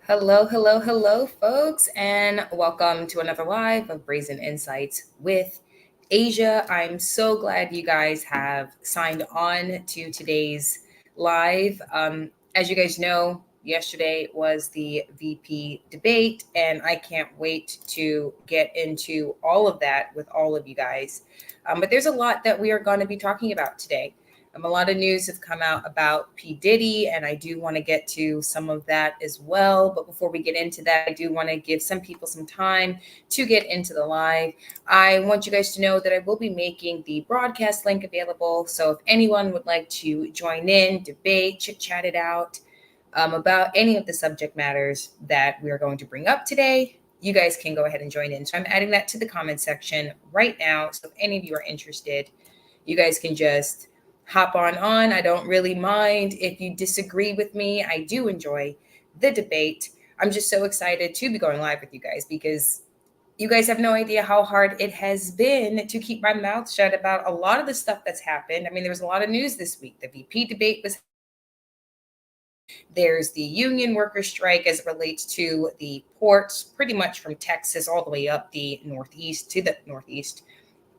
Hello, hello, hello, folks, and welcome to another live of Brazen Insights with Asia. I'm so glad you guys have signed on to today's live. As you guys know, yesterday was the VP debate, and I can't wait to get into all of that with all of you guys. But there's a lot that we are going to be talking about today. A lot of news have come out about P. Diddy, and I do want to get to some of that as well. But before we get into that, I do want to give some people some time to get into the live. I want you guys to know that I will be making the broadcast link available. So if anyone would like to join in, debate, chit chat it out about any of the subject matters that we are going to bring up today, you guys can go ahead and join in. So I'm adding that to the comment section right now. So if any of you are interested, you guys can just hop on. I don't really mind if you disagree with me. I do enjoy the debate. I'm just so excited to be going live with you guys because you guys have no idea how hard it has been to keep my mouth shut about a lot of the stuff that's happened. I mean, there was a lot of news this week. The VP debate was, there's the union worker strike as it relates to the ports, pretty much from Texas all the way up the northeast to the northeast.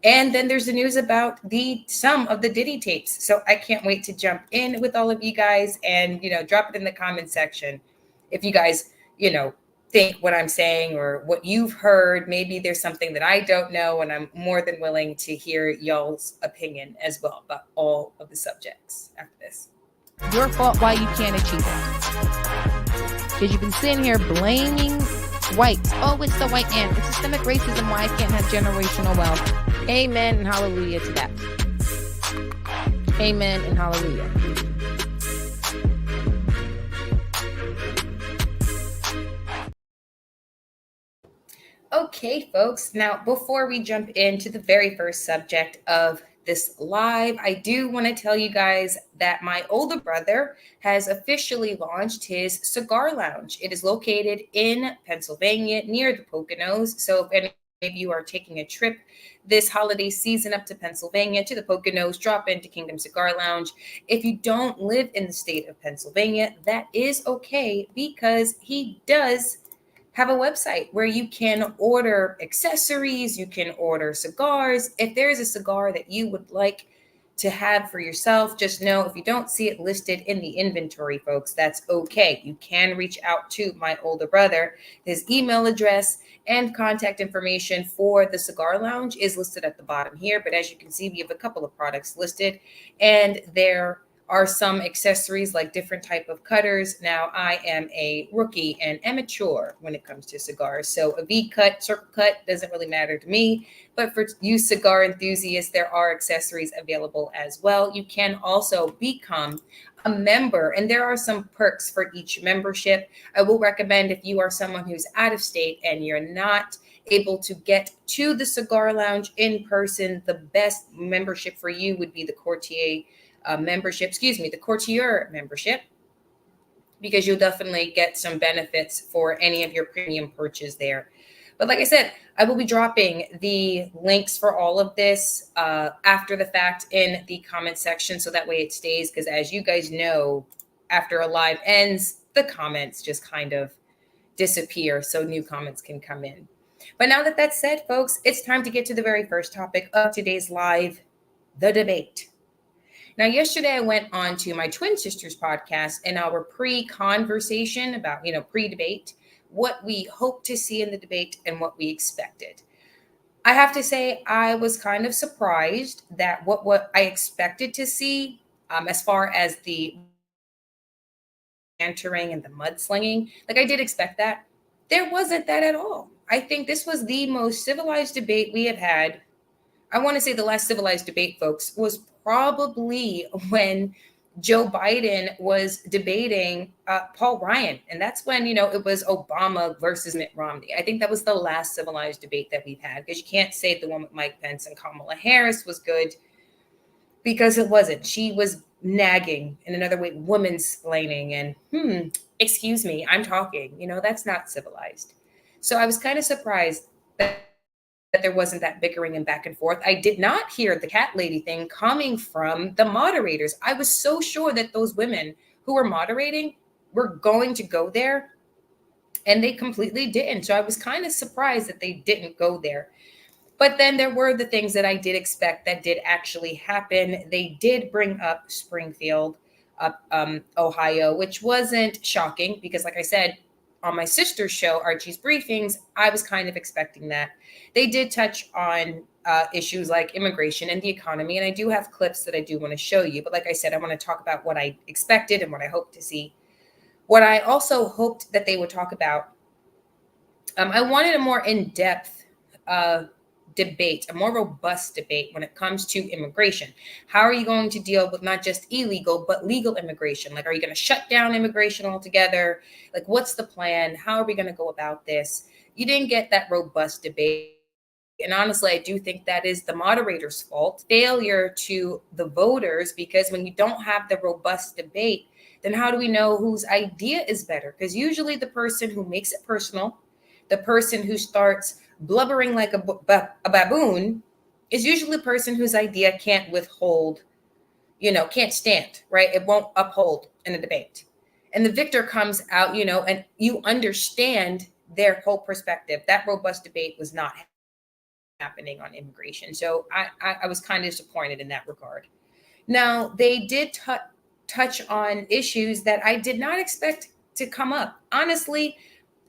And then there's the news about some of the Diddy tapes. So I can't wait to jump in with all of you guys and, drop it in the comment section. If you guys, think what I'm saying or what you've heard, maybe there's something that I don't know. And I'm more than willing to hear y'all's opinion as well about all of the subjects after this. Your fault why you can't achieve it. Because you've been sitting here blaming whites. Oh, it's the white man. It's systemic racism why I can't have generational wealth. Amen and hallelujah to that. Amen and hallelujah. Okay, folks. Now, before we jump into the very first subject of this live, I do want to tell you guys that my older brother has officially launched his cigar lounge. It is located in Pennsylvania near the Poconos. So if any of you are taking a trip this holiday season up to Pennsylvania to the Poconos, drop into Kingdom Cigar Lounge. If you don't live in the state of Pennsylvania, that is okay because he does have a website where you can order accessories, you can order cigars. If there is a cigar that you would like to have for yourself, just know if you don't see it listed in the inventory, folks, that's okay. You can reach out to my older brother. His email address and contact information for the cigar lounge is listed at the bottom here. But as you can see, we have a couple of products listed, and there are some accessories like different type of cutters. Now, I am a rookie and amateur when it comes to cigars. So a V cut, circle cut doesn't really matter to me. But for you cigar enthusiasts, there are accessories available as well. You can also become a member, and there are some perks for each membership. I will recommend if you are someone who's out of state and you're not able to get to the cigar lounge in person, the best membership for you would be the courtier the courtier membership, because you'll definitely get some benefits for any of your premium purchase there. But like I said, I will be dropping the links for all of this after the fact in the comment section, so that way it stays, because as you guys know, after a live ends, the comments just kind of disappear so new comments can come in. But now that that's said, folks, it's time to get to the very first topic of today's live, the debate. Now, yesterday I went on to my twin sisters podcast and our pre-conversation about, pre-debate, what we hope to see in the debate and what we expected. I have to say I was kind of surprised that what I expected to see as far as the entering and the mudslinging, like I did expect that. There wasn't that at all. I think this was the most civilized debate we have had. I want to say the last civilized debate, folks, was probably when Joe Biden was debating Paul Ryan. And that's when, it was Obama versus Mitt Romney. I think that was the last civilized debate that we've had, because you can't say the one with Mike Pence and Kamala Harris was good, because it wasn't. She was nagging, in another way, woman-splaining and, excuse me, I'm talking. That's not civilized. So I was kind of surprised that there wasn't that bickering and back and forth. I did not hear the cat lady thing coming from the moderators. I was so sure that those women who were moderating were going to go there And they completely didn't. So I was kind of surprised that they didn't go there. But then there were the things that I did expect that did actually happen. They did bring up Springfield, Ohio, which wasn't shocking because, like I said, on my sister's show, Archie's Briefings, I was kind of expecting that. They did touch on issues like immigration and the economy, and I do have clips that I do want to show you. But like I said, I want to talk about what I expected and what I hope to see. What I also hoped that they would talk about, I wanted a more in-depth debate, a more robust debate when it comes to immigration. How are you going to deal with not just illegal, but legal immigration? Like, are you going to shut down immigration altogether? Like, what's the plan? How are we going to go about this? You didn't get that robust debate. And honestly, I do think that is the moderator's fault, failure to the voters, because when you don't have the robust debate, then how do we know whose idea is better? Because usually the person who makes it personal, the person who starts blubbering like a baboon is usually the person whose idea can't withhold, can't stand, right? It won't uphold in a debate. And the victor comes out, and you understand their whole perspective. That robust debate was not happening on immigration. So I was kind of disappointed in that regard. Now, they did touch on issues that I did not expect to come up. Honestly,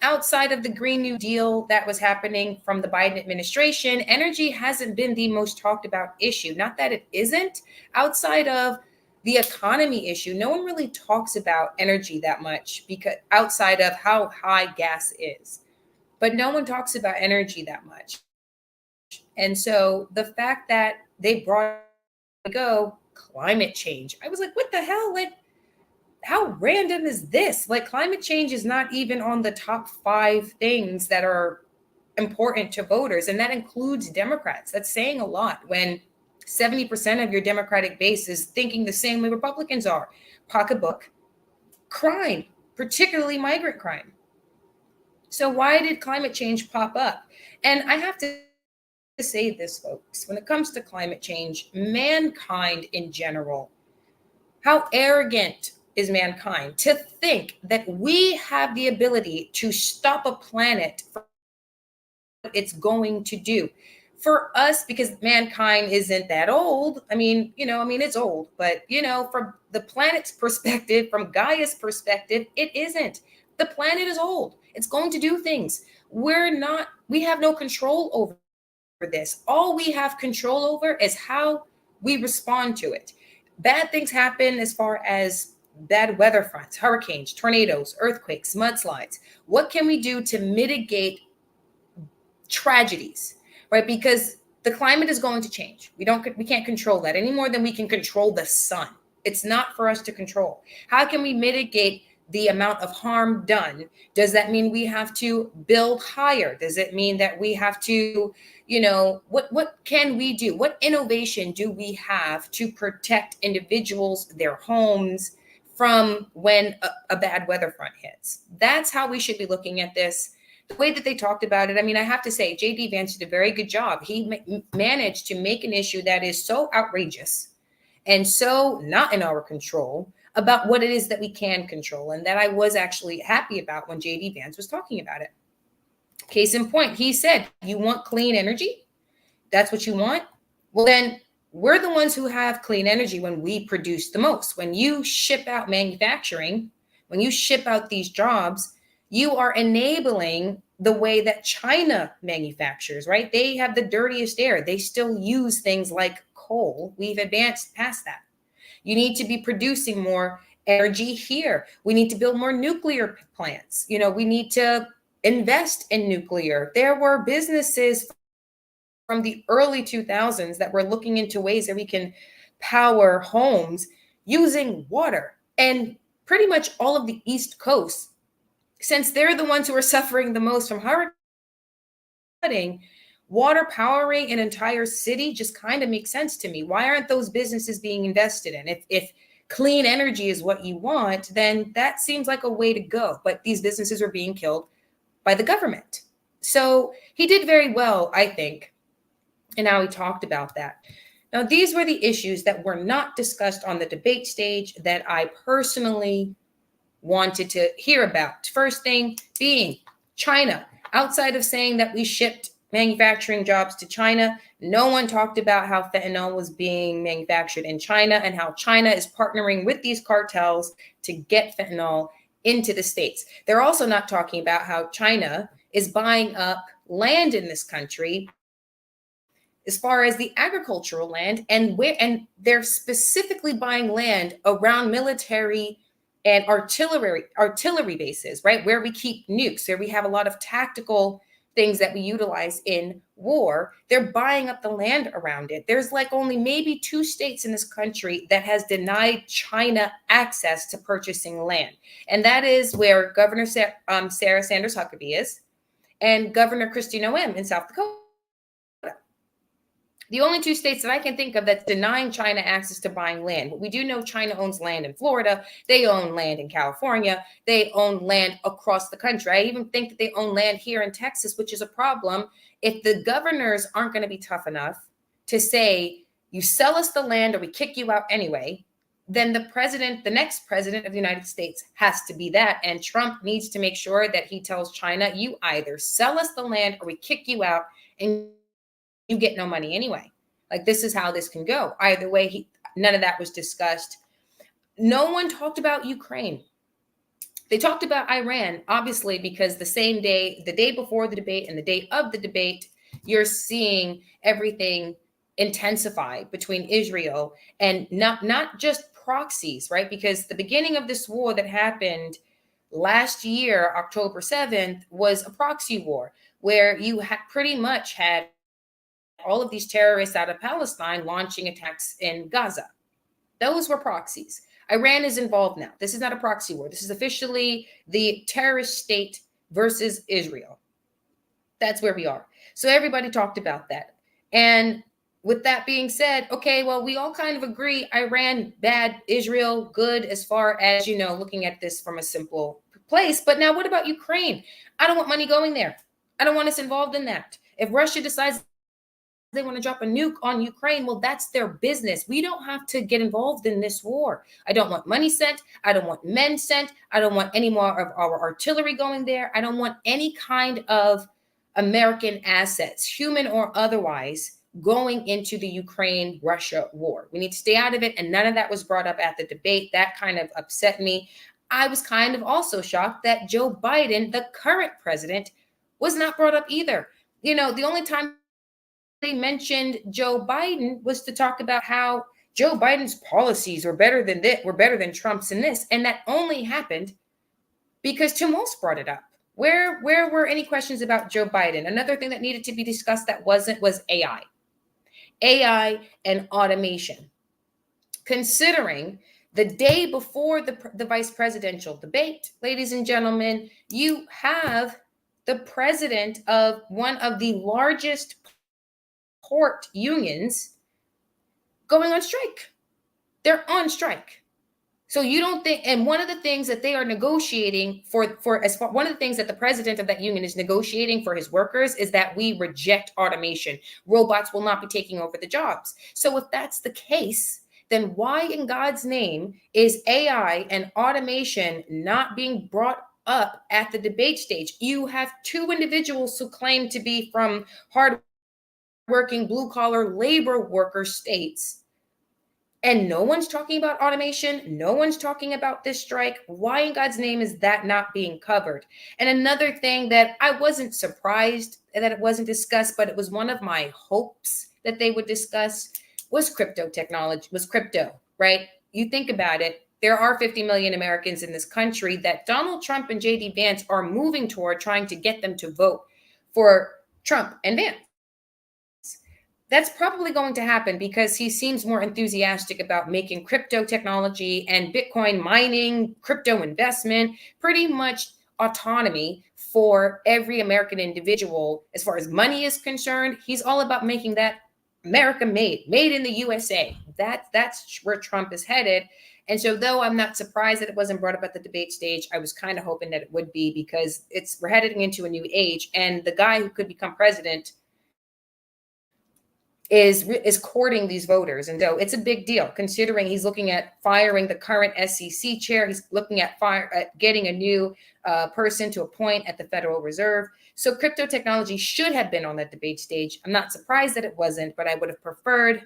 outside of the Green New Deal that was happening from the Biden administration, energy hasn't been the most talked about issue. Not that it isn't. Outside of the economy issue, no one really talks about energy that much, because outside of how high gas is. But no one talks about energy that much. And so the fact that they brought climate change, I was like, what the hell? Like, how random is this? Like, climate change is not even on the top 5 things that are important to voters. And that includes Democrats. That's saying a lot when 70% of your Democratic base is thinking the same way Republicans are. Pocketbook, crime, particularly migrant crime. So why did climate change pop up? And I have to say this, folks, when it comes to climate change, mankind in general, how arrogant is mankind to think that we have the ability to stop a planet from what it's going to do for us, because mankind isn't that old. It's old, but from the planet's perspective, from Gaia's perspective, it isn't. The planet is old. It's going to do things. We have no control over this. All we have control over is how we respond to it. Bad things happen as far as bad weather fronts, hurricanes, tornadoes, earthquakes, mudslides. What can we do to mitigate tragedies, right? Because the climate is going to change. We can't control that any more than we can control the sun. It's not for us to control. How can we mitigate the amount of harm done? Does that mean we have to build higher? Does it mean that we have to, what can we do? What innovation do we have to protect individuals, their homes, from when a bad weather front hits? That's how we should be looking at this. The way that they talked about it, I have to say, J.D. Vance did a very good job. He managed to make an issue that is so outrageous and so not in our control about what it is that we can control, and that I was actually happy about when J.D. Vance was talking about it. Case in point, he said, you want clean energy? That's what you want? Well, then we're the ones who have clean energy when we produce the most. When you ship out manufacturing, when you ship out these jobs, you are enabling the way that China manufactures, right? They have the dirtiest air. They still use things like coal. We've advanced past that. You need to be producing more energy here. We need to build more nuclear plants. We need to invest in nuclear. There were businesses from the early 2000s that were looking into ways that we can power homes using water. And pretty much all of the East Coast, since they're the ones who are suffering the most from hurricane, water powering an entire city just kind of makes sense to me. Why aren't those businesses being invested in? If clean energy is what you want, then that seems like a way to go. But these businesses are being killed by the government. So he did very well, I think. And now he talked about that. Now, these were the issues that were not discussed on the debate stage that I personally wanted to hear about. First thing being China. Outside of saying that we shipped manufacturing jobs to China, no one talked about how fentanyl was being manufactured in China and how China is partnering with these cartels to get fentanyl into the States. They're also not talking about how China is buying up land in this country as far as the agricultural land, and they're specifically buying land around military and artillery bases, right? Where we keep nukes, where we have a lot of tactical things that we utilize in war. They're buying up the land around it. There's like only maybe 2 states in this country that has denied China access to purchasing land. And that is where Governor Sarah Sanders Huckabee is and Governor Kristi Noem in South Dakota. The only 2 states that I can think of that's denying China access to buying land. But we do know China owns land in Florida. They own land in California. They own land across the country. I even think that they own land here in Texas, which is a problem. If the governors aren't going to be tough enough to say, you sell us the land or we kick you out anyway, then the next president of the United States has to be that. And Trump needs to make sure that he tells China, you either sell us the land or we kick you out and you get no money anyway. Like, this is how this can go. Either way, none of that was discussed. No one talked about Ukraine. They talked about Iran, obviously, because the same day, the day before the debate and the day of the debate, you're seeing everything intensify between Israel and not just proxies, right? Because the beginning of this war that happened last year, October 7th, was a proxy war where you pretty much had all of these terrorists out of Palestine launching attacks in Gaza. Those were proxies. Iran is involved now. This is not a proxy war. This is officially the terrorist state versus Israel. That's where we are. So everybody talked about that. And with that being said, okay, well, we all kind of agree Iran bad, Israel good, as far as, looking at this from a simple place. But now what about Ukraine? I don't want money going there. I don't want us involved in that. If Russia decides they want to drop a nuke on Ukraine, well, that's their business. We don't have to get involved in this war. I don't want money sent. I don't want men sent. I don't want any more of our artillery going there. I don't want any kind of American assets, human or otherwise, going into the Ukraine-Russia war. We need to stay out of it, and none of that was brought up at the debate. That kind of upset me. I was kind of also shocked that Joe Biden, the current president, was not brought up either. The only time they mentioned Joe Biden was to talk about how Joe Biden's policies were better than Trump's in this. And that only happened because Tim Walz brought it up. Where were any questions about Joe Biden? Another thing that needed to be discussed that wasn't was AI. AI and automation. Considering the day before the vice presidential debate, ladies and gentlemen, you have the president of one of the largest port unions going on strike. They're on strike. So you don't think, and one of the things that they are negotiating one of the things that the president of that union is negotiating for his workers is that we reject automation. Robots will not be taking over the jobs. So if that's the case, then why in God's name is AI and automation not being brought up at the debate stage? You have 2 individuals who claim to be from hard-working blue-collar labor worker states. And no one's talking about automation. No one's talking about this strike. Why in God's name is that not being covered? And another thing that I wasn't surprised that it wasn't discussed, but it was one of my hopes that they would discuss was crypto technology, was crypto, right? You think about it. There are 50 million Americans in this country that Donald Trump and JD Vance are moving toward trying to get them to vote for Trump and Vance. That's probably going to happen because he seems more enthusiastic about making crypto technology and Bitcoin mining, crypto investment, pretty much autonomy for every American individual. As far as money is concerned, he's all about making that America made in the USA. That's where Trump is headed. And so though I'm not surprised that it wasn't brought up at the debate stage, I was kind of hoping that it would be because we're heading into a new age. And the guy who could become president is courting these voters. And so it's a big deal considering he's looking at firing the current SEC chair. He's looking at getting a new person to appoint at the Federal Reserve. So crypto technology should have been on that debate stage. I'm not surprised that it wasn't, but I would have preferred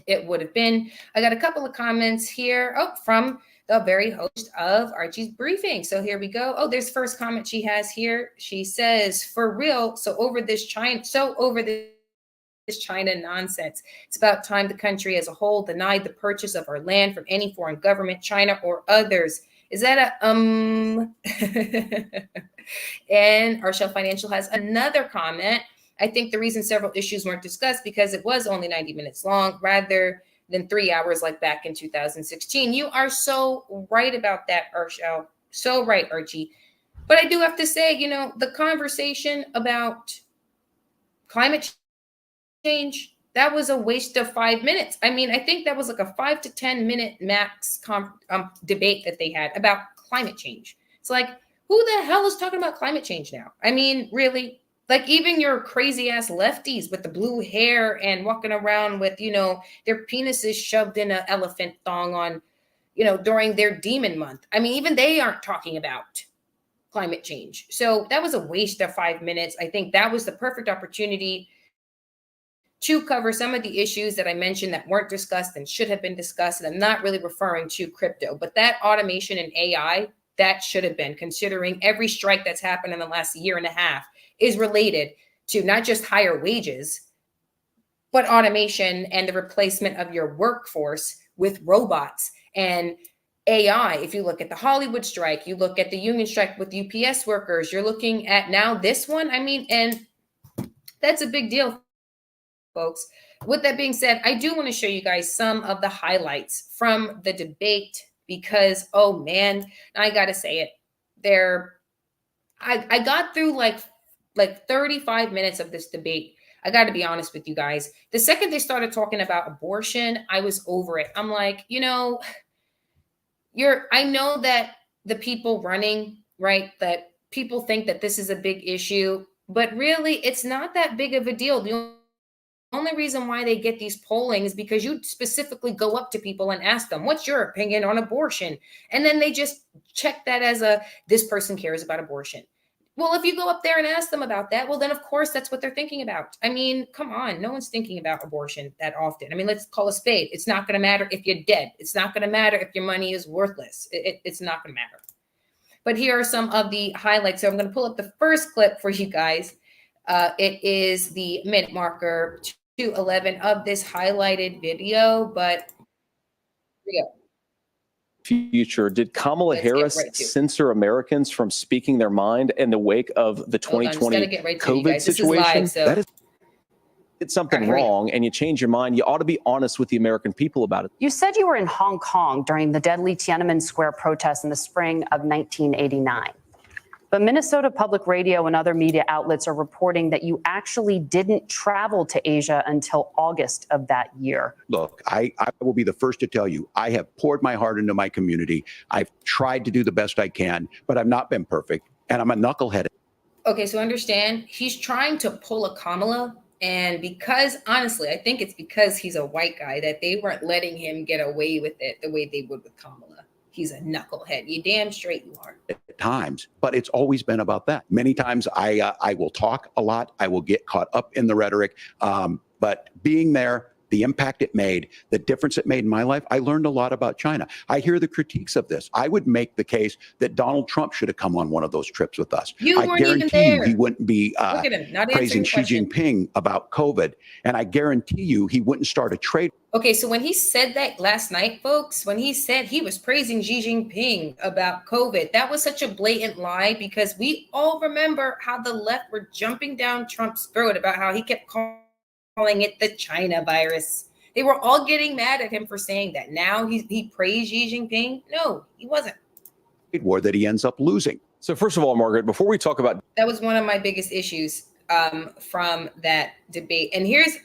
it would have been. I got a couple of comments here from the very host of Archie's Briefing. So here we go. Oh, there's first comment she has here. She says, for real, so over this China nonsense. It's about time the country as a whole denied the purchase of our land from any foreign government, China or others. Is that a And Arshell Financial has another comment. I think the reason several issues weren't discussed because it was only 90 minutes long rather than 3 hours like back in 2016. You are so right about that, Arshell. So right, Archie. But I do have to say, the conversation about climate change, that was a waste of 5 minutes. I mean, I think that was like a 5 to 10 minute max debate that they had about climate change. It's like, who the hell is talking about climate change now? I mean, really? Like even your crazy ass lefties with the blue hair and walking around with, their penises shoved in an elephant thong on, during their demon month. I mean, even they aren't talking about climate change. So that was a waste of 5 minutes. I think that was the perfect opportunity to cover some of the issues that I mentioned that weren't discussed and should have been discussed. And I'm not really referring to crypto, but that automation and AI, that should have been, considering every strike that's happened in the last year and a half is related to not just higher wages, but automation and the replacement of your workforce with robots and AI. If you look at the Hollywood strike, you look at the union strike with UPS workers, you're looking at now this one. I mean, and that's a big deal, folks. With that being said, I do want to show you guys some of the highlights from the debate because, oh man, I got to say it. I got through like 35 minutes of this debate. I got to be honest with you guys. The second they started talking about abortion, I was over it. I'm like, I know that the people running, right, that people think that this is a big issue, but really it's not that big of a deal. The only reason why they get these polling is because you specifically go up to people and ask them, what's your opinion on abortion? And then they just check that as this person cares about abortion. Well, if you go up there and ask them about that, well, then of course that's what they're thinking about. I mean, come on, no one's thinking about abortion that often. I mean, let's call a spade. It's not going to matter if you're dead. It's not going to matter if your money is worthless. It's not going to matter. But here are some of the highlights. So I'm going to pull up the first clip for you guys. It is the minute marker 2:11 of this highlighted video, but here we go. Future, did Kamala Harris censor Americans from speaking their mind in the wake of the 2020 COVID situation? That is, it's something wrong and you change your mind. You ought to be honest with the American people about it. You said you were in Hong Kong during the deadly Tiananmen Square protests in the spring of 1989. But Minnesota Public Radio and other media outlets are reporting that you actually didn't travel to Asia until August of that year. Look, I will be the first to tell you, I have poured my heart into my community. I've tried to do the best I can, but I've not been perfect. And I'm a knucklehead. Okay, so understand, he's trying to pull a Kamala. And because, honestly, I think it's because he's a white guy that they weren't letting him get away with it the way they would with Kamala. He's a knucklehead. You damn straight you are. At times, but it's always been about that. Many times I will talk a lot. I will get caught up in the rhetoric. But being there, the impact it made, the difference it made in my life, I learned a lot about China. I hear the critiques of this. I would make the case that Donald Trump should have come on one of those trips with us. I guarantee you he wouldn't be praising Xi Jinping about COVID. And I guarantee you he wouldn't start a trade. Okay, so when he said that last night, folks, when he said he was praising Xi Jinping about COVID, that was such a blatant lie because we all remember how the left were jumping down Trump's throat about how he kept calling it the China virus. They were all getting mad at him for saying that. Now he praised Xi Jinping. No, he wasn't. War that he ends up losing. So first of all, Margaret, before we talk about... That was one of my biggest issues from that debate. And here's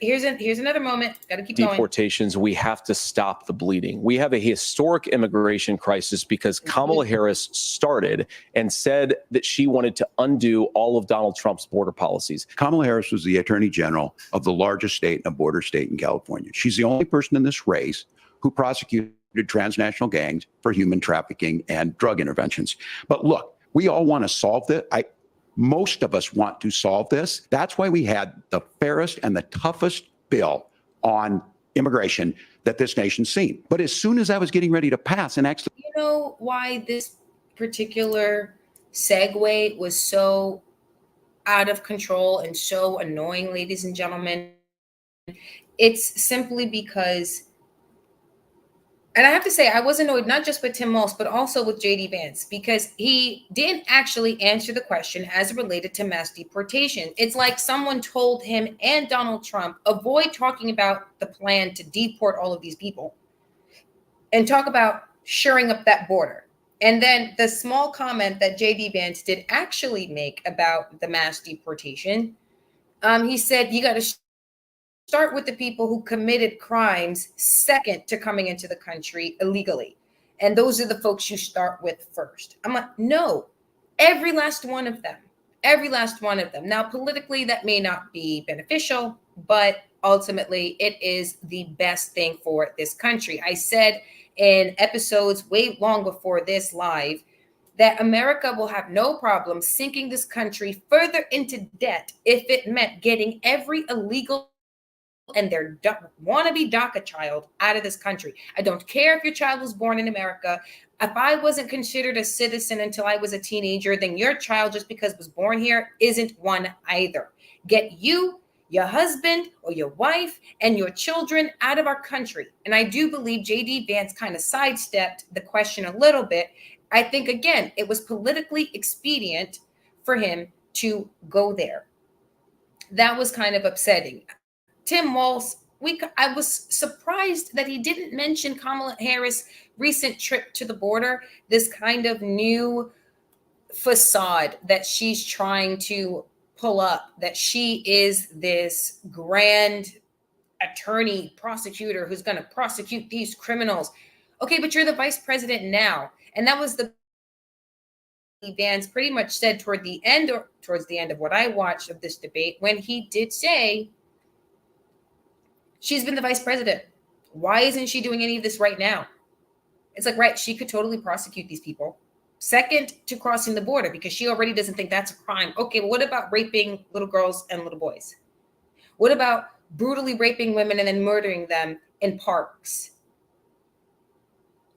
another moment. Got to keep going. Deportations. We have to stop the bleeding. We have a historic immigration crisis because Kamala Harris started and said that she wanted to undo all of Donald Trump's border policies. Kamala Harris was the attorney general of the largest state, a border state in California. She's the only person in this race who prosecuted transnational gangs for human trafficking and drug interventions. But look, we all want to solve this. Most of us want to solve this. That's why we had the fairest and the toughest bill on immigration that this nation's seen. But as soon as I was getting ready to pass and actually... You know why this particular segue was so out of control and so annoying, ladies and gentlemen? It's simply because, and I have to say, I was annoyed not just with Tim Walz, but also with JD Vance, because he didn't actually answer the question as it related to mass deportation. It's like someone told him and Donald Trump, avoid talking about the plan to deport all of these people and talk about shoring up that border. And then the small comment that JD Vance did actually make about the mass deportation, he said, you got to start with the people who committed crimes second to coming into the country illegally. And those are the folks you start with first. I'm like, no, every last one of them, every last one of them. Now, politically, that may not be beneficial, but ultimately it is the best thing for this country. I said in episodes way long before this live that America will have no problem sinking this country further into debt if it meant getting every illegal and their wannabe DACA child out of this country. I don't care if your child was born in America. If I wasn't considered a citizen until I was a teenager, then your child, just because was born here, isn't one either. Get you, your husband, or your wife, and your children out of our country. And I do believe JD Vance kind of sidestepped the question a little bit. I think, again, it was politically expedient for him to go there. That was kind of upsetting. Tim Walz, I was surprised that he didn't mention Kamala Harris' recent trip to the border, this kind of new facade that she's trying to pull up, that she is this grand attorney, prosecutor who's going to prosecute these criminals. Okay, but you're the vice president now. And that was the Vance pretty much said towards the end of what I watched of this debate, when he did say, she's been the vice president. Why isn't she doing any of this right now? It's like, right, she could totally prosecute these people. Second to crossing the border, because she already doesn't think that's a crime. Okay, well, what about raping little girls and little boys? What about brutally raping women and then murdering them in parks?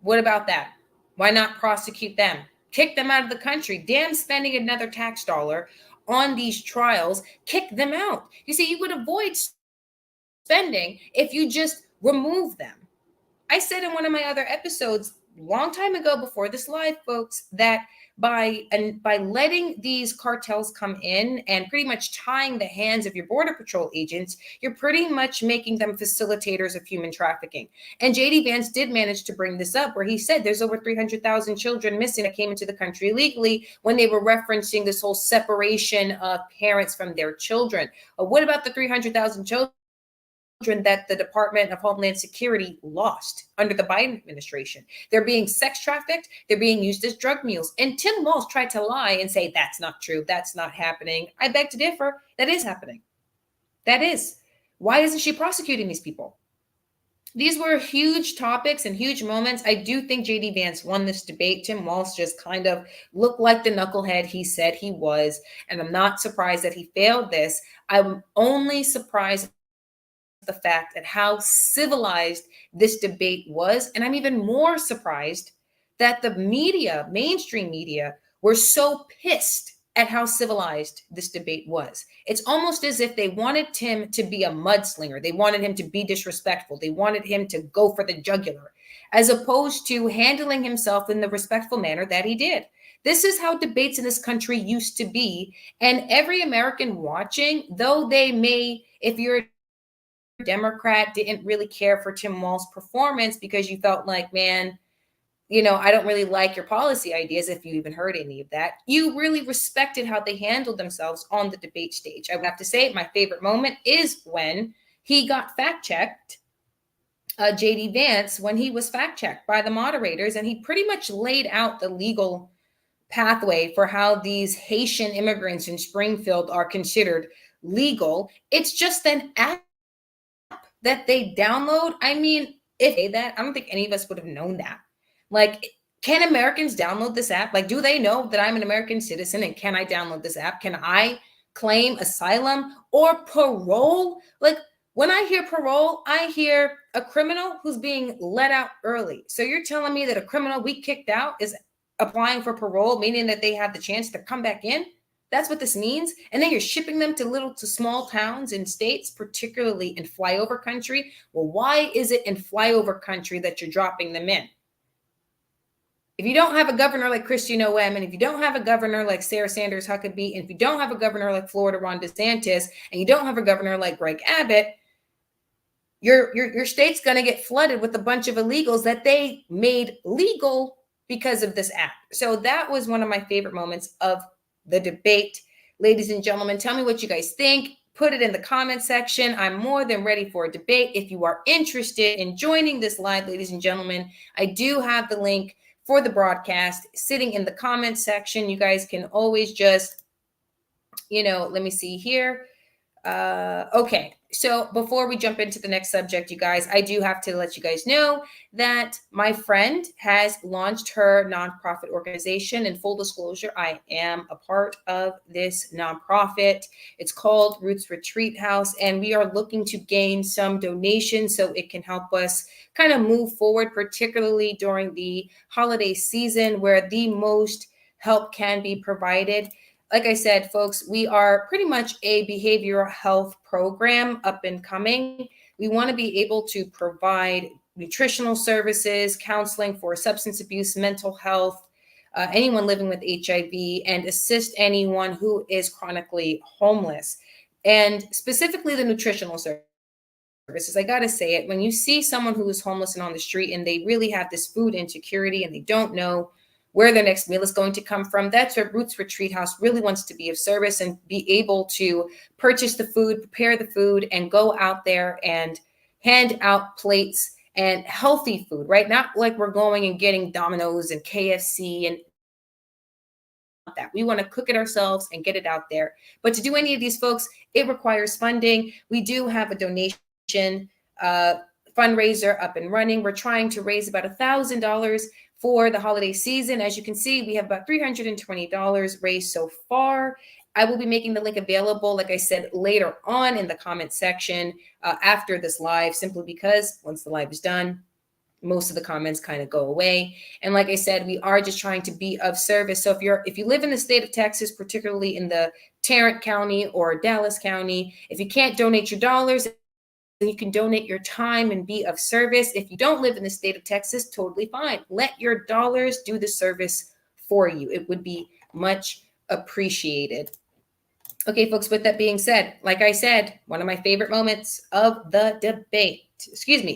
What about that? Why not prosecute them? Kick them out of the country. Damn, spending another tax dollar on these trials. Kick them out. You see, you would avoid spending if you just remove them. I said in one of my other episodes long time ago before this live, folks, that by letting these cartels come in and pretty much tying the hands of your Border Patrol agents, you're pretty much making them facilitators of human trafficking. And JD Vance did manage to bring this up, where he said there's over 300,000 children missing that came into the country illegally, when they were referencing this whole separation of parents from their children. But what about the 300,000 children that the Department of Homeland Security lost under the Biden administration? They're being sex trafficked. They're being used as drug mules. And Tim Walz tried to lie and say, that's not true. That's not happening. I beg to differ. That is happening. That is. Why isn't she prosecuting these people? These were huge topics and huge moments. I do think JD Vance won this debate. Tim Walz just kind of looked like the knucklehead he said he was. And I'm not surprised that he failed this. I'm only surprised the fact at how civilized this debate was. And I'm even more surprised that the media, mainstream media, were so pissed at how civilized this debate was. It's almost as if they wanted Tim to be a mudslinger. They wanted him to be disrespectful. They wanted him to go for the jugular, as opposed to handling himself in the respectful manner that he did. This is how debates in this country used to be. And every American watching, though they may, if you're Democrat, didn't really care for Tim Walz's performance because you felt like, man, I don't really like your policy ideas, if you even heard any of that. You really respected how they handled themselves on the debate stage. I would have to say my favorite moment is when he got fact-checked, JD Vance, when he was fact-checked by the moderators, and he pretty much laid out the legal pathway for how these Haitian immigrants in Springfield are considered legal. It's just an app that they download. I mean, if they that, I don't think any of us would have known that. Like, can Americans download this app? Like, do they know that I'm an American citizen, and can I download this app? Can I claim asylum or parole? Like, when I hear parole, I hear a criminal who's being let out early. So you're telling me that a criminal we kicked out is applying for parole, meaning that they have the chance to come back in? That's what this means. And then you're shipping them to small towns and states, particularly in flyover country. Well, why is it in flyover country that you're dropping them in? If you don't have a governor like Christian Noem, and if you don't have a governor like Sarah Sanders Huckabee, and if you don't have a governor like Florida Ron DeSantis, and you don't have a governor like Greg Abbott, your state's going to get flooded with a bunch of illegals that they made legal because of this app. So that was one of my favorite moments of the debate. Ladies and gentlemen, tell me what you guys think. Put it in the comment section. I'm more than ready for a debate. If you are interested in joining this live, ladies and gentlemen, I do have the link for the broadcast sitting in the comment section. You guys can always just, let me see here. Okay, so before we jump into the next subject, you guys, I do have to let you guys know that my friend has launched her nonprofit organization. In full disclosure, I am a part of this nonprofit. It's called Roots Retreat House, and we are looking to gain some donations so it can help us kind of move forward, particularly during the holiday season where the most help can be provided. Like I said, folks, we are pretty much a behavioral health program up and coming. We want to be able to provide nutritional services, counseling for substance abuse, mental health, anyone living with HIV, and assist anyone who is chronically homeless. And specifically the nutritional services. I got to say it, when you see someone who is homeless and on the street and they really have this food insecurity and they don't know where their next meal is going to come from, that's where Roots Retreat House really wants to be of service and be able to purchase the food, prepare the food, and go out there and hand out plates and healthy food, right? Not like we're going and getting Domino's and KFC and that. We want to cook it ourselves and get it out there. But to do any of these, folks, it requires funding. We do have a donation fundraiser up and running. We're trying to raise about $1,000 for the holiday season. As you can see, we have about $320 raised so far. I will be making the link available, like I said, later on in the comment section after this live, simply because once the live is done, most of the comments kind of go away. And like I said, we are just trying to be of service. So if you live in the state of Texas, particularly in the Tarrant County or Dallas County, if you can't donate your dollars, you can donate your time and be of service. If you don't live in the state of Texas, totally fine. Let your dollars do the service for you. It would be much appreciated. Okay, folks, with that being said, like I said, one of my favorite moments of the debate,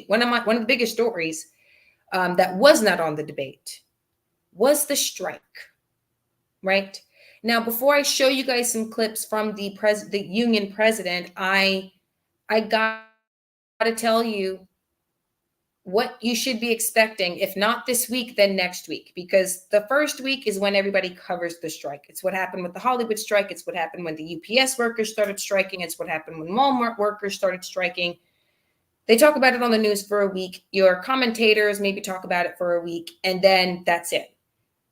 one of the biggest stories that was not on the debate was the strike, right? Now, before I show you guys some clips from the union president, I got to tell you what you should be expecting, if not this week, then next week, because the first week is when everybody covers the strike. It's what happened with the Hollywood strike. It's what happened when the UPS workers started striking. It's what happened when Walmart workers started striking. They talk about it on the news for a week. Your commentators maybe talk about it for a week, and then that's it.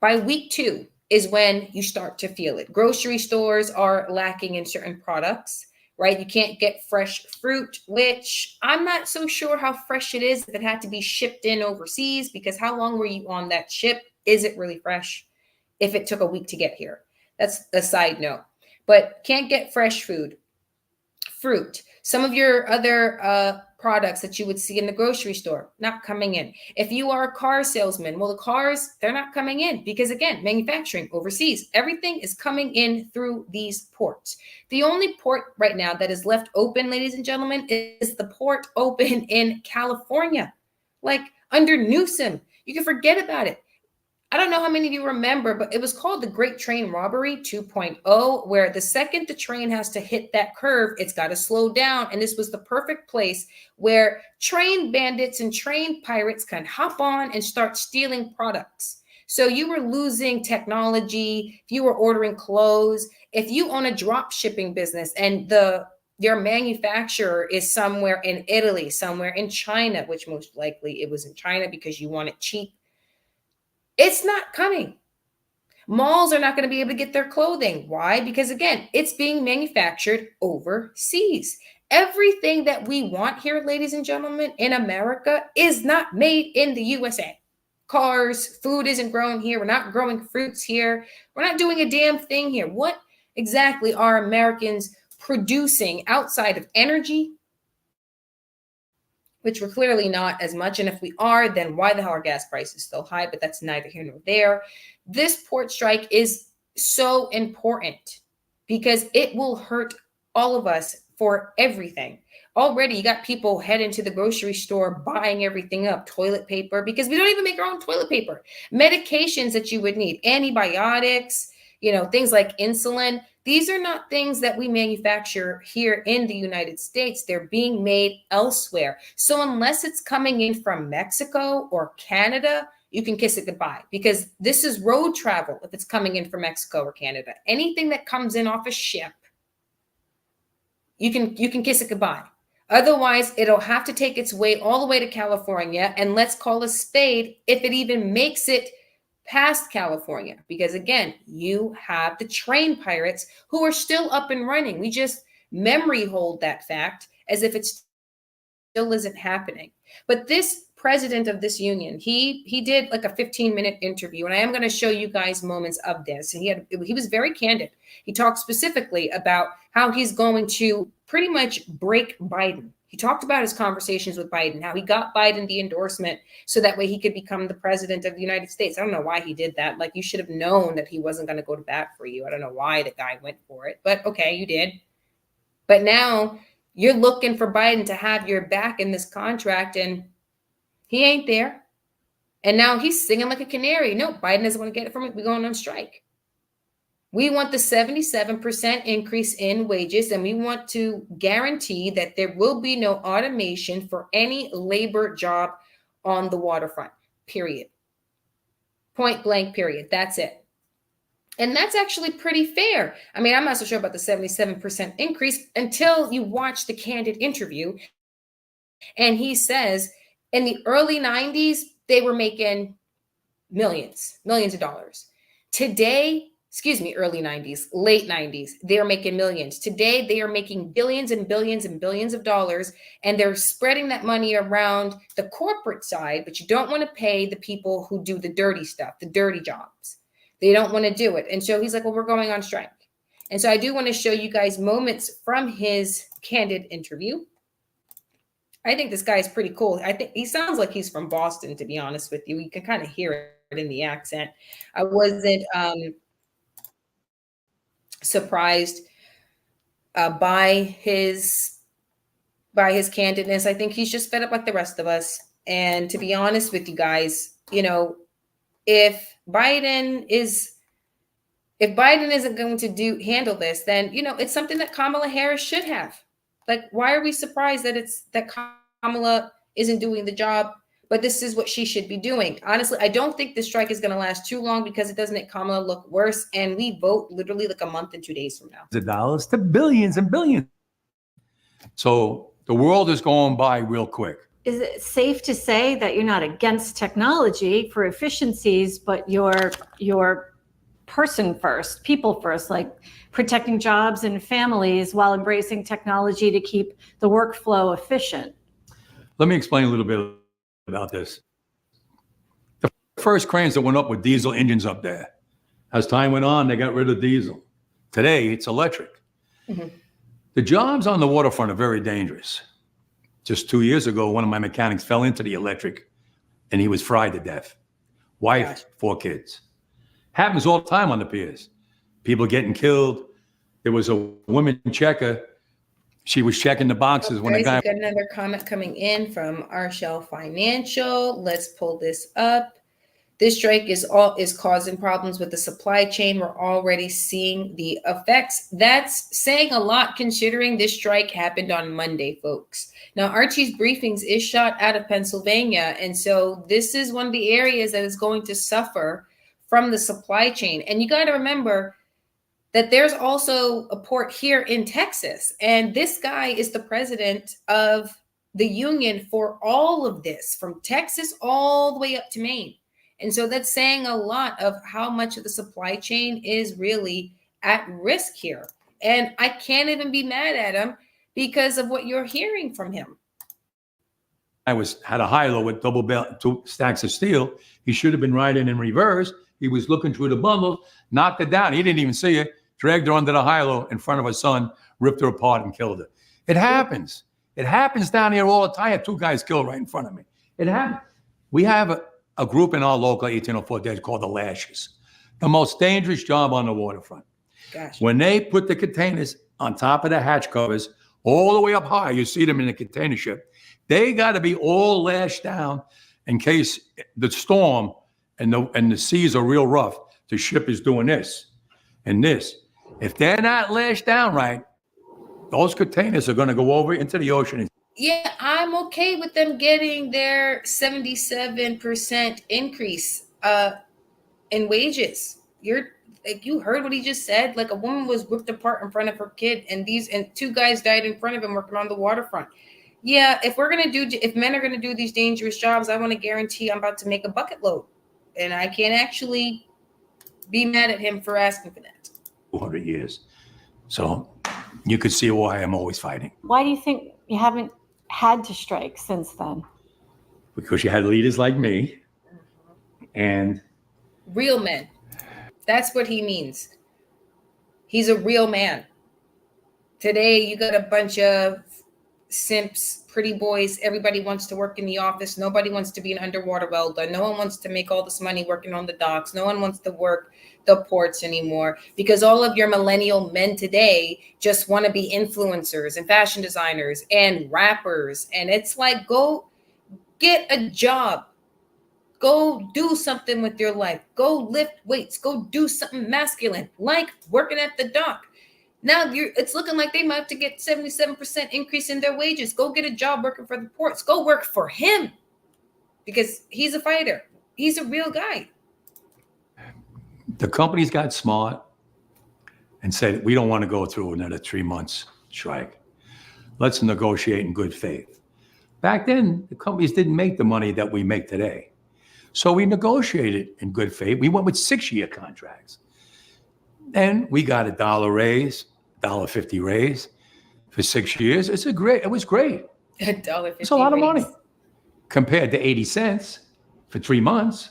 By week 2 is when you start to feel it. Grocery stores are lacking in certain products, right? You can't get fresh fruit, which I'm not so sure how fresh it is if it had to be shipped in overseas, because how long were you on that ship? Is it really fresh if it took a week to get here? That's a side note. But can't get fresh food, fruit. Some of your other products that you would see in the grocery store, not coming in. If you are a car salesman, well, the cars, they're not coming in because, again, manufacturing overseas, everything is coming in through these ports. The only port right now that is left open, ladies and gentlemen, is the port open in California. Like under Newsom, you can forget about it. I don't know how many of you remember, but it was called the Great Train Robbery 2.0, where the second the train has to hit that curve, it's got to slow down. And this was the perfect place where train bandits and train pirates can hop on and start stealing products. So you were losing technology, if you were ordering clothes, if you own a drop shipping business and your manufacturer is somewhere in Italy, somewhere in China, which most likely it was in China because you want it cheap. It's not coming. Malls are not going to be able to get their clothing. Why? Because again, it's being manufactured overseas. Everything that we want here, ladies and gentlemen, in America is not made in the USA. Cars, food isn't grown here. We're not growing fruits here. We're not doing a damn thing here. What exactly are Americans producing outside of energy, which we're clearly not as much? And if we are, then why the hell are gas prices so high? But that's neither here nor there. This port strike is so important because it will hurt all of us for everything. Already, you got people heading to the grocery store, buying everything up, toilet paper, because we don't even make our own toilet paper. Medications that you would need, antibiotics, things like insulin. These are not things that we manufacture here in the United States. They're being made elsewhere. So unless it's coming in from Mexico or Canada, you can kiss it goodbye, because this is road travel if it's coming in from Mexico or Canada. Anything that comes in off a ship, you can kiss it goodbye. Otherwise, it'll have to take its way all the way to California, and let's call a spade if it even makes it past California, because again, you have the train pirates who are still up and running. We just memory hold that fact as if it still isn't happening. But this president of this union, he did like a 15-minute interview, and I am going to show you guys moments of this. And he was very candid. He talked specifically about how he's going to pretty much break Biden. He talked about his conversations with Biden, how he got Biden the endorsement so that way he could become the president of the United States. I don't know why he did that. Like, you should have known that he wasn't going to go to bat for you. I don't know why the guy went for it, but okay, you did. But now you're looking for Biden to have your back in this contract, and he ain't there. And now he's singing like a canary. No, Biden doesn't want to get it from it. We're going on strike. We want the 77% increase in wages, and we want to guarantee that there will be no automation for any labor job on the waterfront, period. Point blank, period. That's it. And that's actually pretty fair. I mean, I'm not so sure about the 77% increase until you watch the candid interview. And he says in the early 90s, they were making millions of dollars. Today, early 90s, late 90s, they are making millions. Today, they are making billions and billions and billions of dollars, and they're spreading that money around the corporate side, but you don't want to pay the people who do the dirty stuff, the dirty jobs. They don't want to do it. And so he's like, well, we're going on strike. And so I do want to show you guys moments from his candid interview. I think this guy is pretty cool. I think he sounds like he's from Boston, to be honest with you. You can kind of hear it in the accent. I wasn't surprised by his candidness. I think he's just fed up like the rest of us. And to be honest with you guys, if Biden isn't going to handle this, then it's something that Kamala Harris should have. Like, why are we surprised that Kamala isn't doing the job? But this is what she should be doing. Honestly, I don't think this strike is going to last too long, because it doesn't make Kamala look worse. And we vote literally like a month and 2 days from now. The dollars to billions and billions. So the world is going by real quick. Is it safe to say that you're not against technology for efficiencies, but you're person first, people first, like protecting jobs and families while embracing technology to keep the workflow efficient? Let me explain a little bit about this. The first cranes that went up with diesel engines up there. As time went on, they got rid of diesel. Today, it's electric. Mm-hmm. The jobs on the waterfront are very dangerous. Just 2 years ago, one of my mechanics fell into the electric and he was fried to death. Wife, 4 kids. Happens all the time on the piers. People getting killed. There was a woman checker. She was checking the boxes when the guy. Got another comment coming in from Arshell Financial. Let's pull this up. This strike is causing problems with the supply chain. We're already seeing the effects. That's saying a lot considering this strike happened on Monday, folks. Now, Archie's Briefings is shot out of Pennsylvania, and so this is one of the areas that is going to suffer from the supply chain. And you got to remember that there's also a port here in Texas, and this guy is the president of the union for all of this, from Texas all the way up to Maine. And so that's saying a lot of how much of the supply chain is really at risk here. And I can't even be mad at him because of what you're hearing from him. I had a high-low with double belt, 2 stacks of steel. He should have been riding in reverse. He was looking through the bundle, knocked it down. He didn't even see it, dragged her under the high-low in front of her son, ripped her apart and killed her. It happens. It happens down here all the time. I had 2 guys killed right in front of me. It happens. We have a group in our local 1804 days called the Lashes, the most dangerous job on the waterfront. Gosh. When they put the containers on top of the hatch covers, all the way up high, you see them in the container ship, they got to be all lashed down in case the storm and the seas are real rough. The ship is doing this and this. If they're not lashed down right, those containers are going to go over into the ocean. Yeah, I'm okay with them getting their 77% increase in wages. You heard what he just said. Like, a woman was ripped apart in front of her kid, and 2 guys died in front of him working on the waterfront. Yeah, if men are gonna do these dangerous jobs, I want to guarantee I'm about to make a bucket load, and I can't actually be mad at him for asking for that. 200 years, so you could see why I'm always fighting. Why do you think you haven't had to strike since then? Because you had leaders like me and real men. That's what he means. He's a real man. Today, you got a bunch of simps, pretty boys. Everybody wants to work in the office. Nobody wants to be an underwater welder. No one wants to make all this money working on the docks. No one wants to work the ports anymore, because all of your millennial men today just want to be influencers and fashion designers and rappers. And it's like, go get a job. Go do something with your life. Go lift weights. Go do something masculine, like working at the dock. Now it's looking like they might have to get 77% increase in their wages. Go get a job working for the ports. Go work for him, because he's a fighter. He's a real guy. The companies got smart and said, we don't want to go through another 3 months strike. Let's negotiate in good faith. Back then, the companies didn't make the money that we make today. So we negotiated in good faith. We went with 6-year contracts. And we got $1 raise, $1.50 raise for 6 years. It was great. $1.50. It's a lot of raise. money compared to 80 cents for 3 months.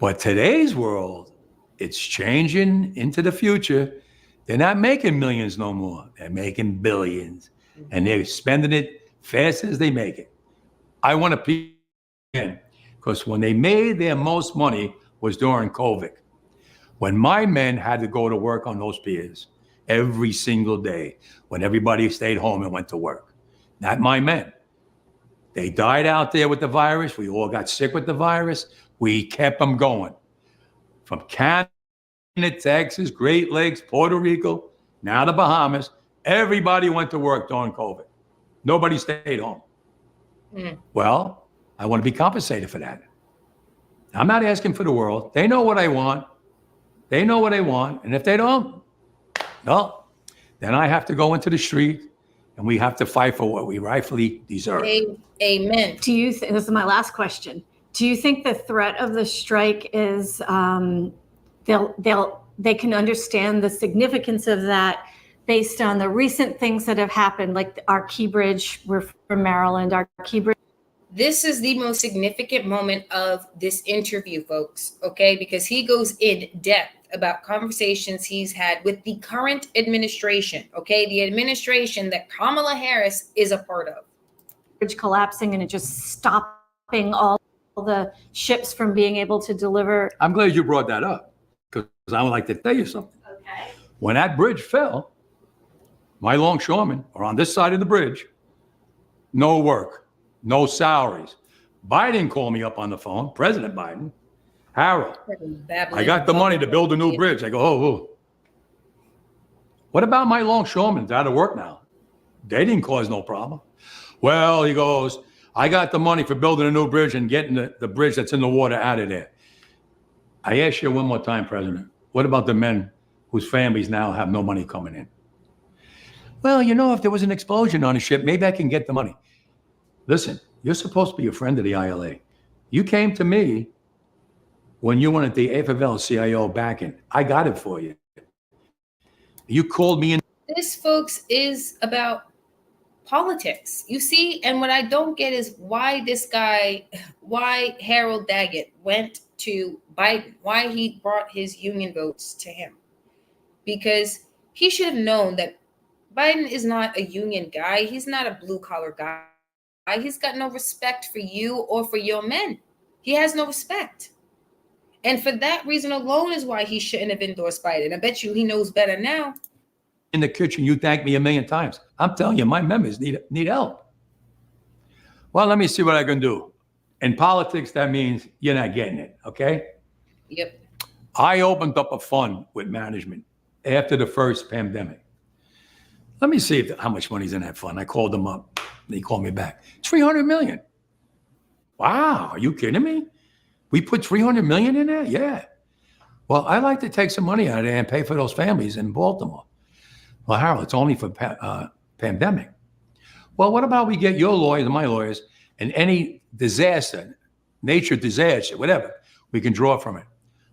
But today's world, it's changing into the future. They're not making millions no more. They're making billions. And they're spending it fast as they make it. I want to peek in, because when they made their most money was during COVID. When my men had to go to work on those piers every single day, when everybody stayed home and went to work. Not my men. They died out there with the virus. We all got sick with the virus. We kept them going. From Canada, Texas, Great Lakes, Puerto Rico, now the Bahamas, everybody went to work during COVID. Nobody stayed home. Well, I want to be compensated for that. I'm not asking for the world. They know what I want. They know what I want. And if they don't, well, then I have to go into the street and we have to fight for what we rightfully deserve. Amen. Do you think, this is my last question, do you think the threat of the strike is they can understand the significance of that based on the recent things that have happened, like our Key Bridge, we're from Maryland, our Key Bridge? This is the most significant moment of this interview, folks, okay? Because he goes in depth about conversations he's had with the current administration, okay? The administration that Kamala Harris is a part of. Bridge collapsing and it just stopping all the ships from being able to deliver. I'm glad you brought that up, because I would like to tell you something. Okay. When that bridge fell, my longshoremen are on this side of the bridge, no work, no salaries. Biden called me up on the phone, President Biden, Harold, I got the money to build a new bridge. I go, oh. What about my longshoremen? They're out of work now. They didn't cause no problem. Well, he goes, I got the money for building a new bridge and getting the bridge that's in the water out of there. I ask you one more time, President, what about the men whose families now have no money coming in? Well, you know, if there was an explosion on a ship, maybe I can get the money. Listen, you're supposed to be a friend of the ILA. You came to me when you wanted the AFL-CIO backing. I got it for you. You called me in. This, folks, is about politics. You see, and what I don't get is why Harold Daggett went to Biden, why he brought his union votes to him. Because he should have known that Biden is not a union guy. He's not a blue-collar guy. He's got no respect for you or for your men. He has no respect. And for that reason alone is why he shouldn't have endorsed Biden. I bet you he knows better now. In the kitchen, you thanked me 1,000,000 times. I'm telling you, my members need help. Well, let me see what I can do. In politics, that means you're not getting it, okay? Yep. I opened up a fund with management after the first pandemic. Let me see how much money's in that fund. I called them up. They called me back. 300 million. Wow, are you kidding me? We put 300 million in there? Yeah. Well, I'd like to take some money out of there and pay for those families in Baltimore. Well, Harold, it's only for pandemic. Well, what about we get your lawyers and my lawyers and any disaster, nature disaster, whatever, we can draw from it.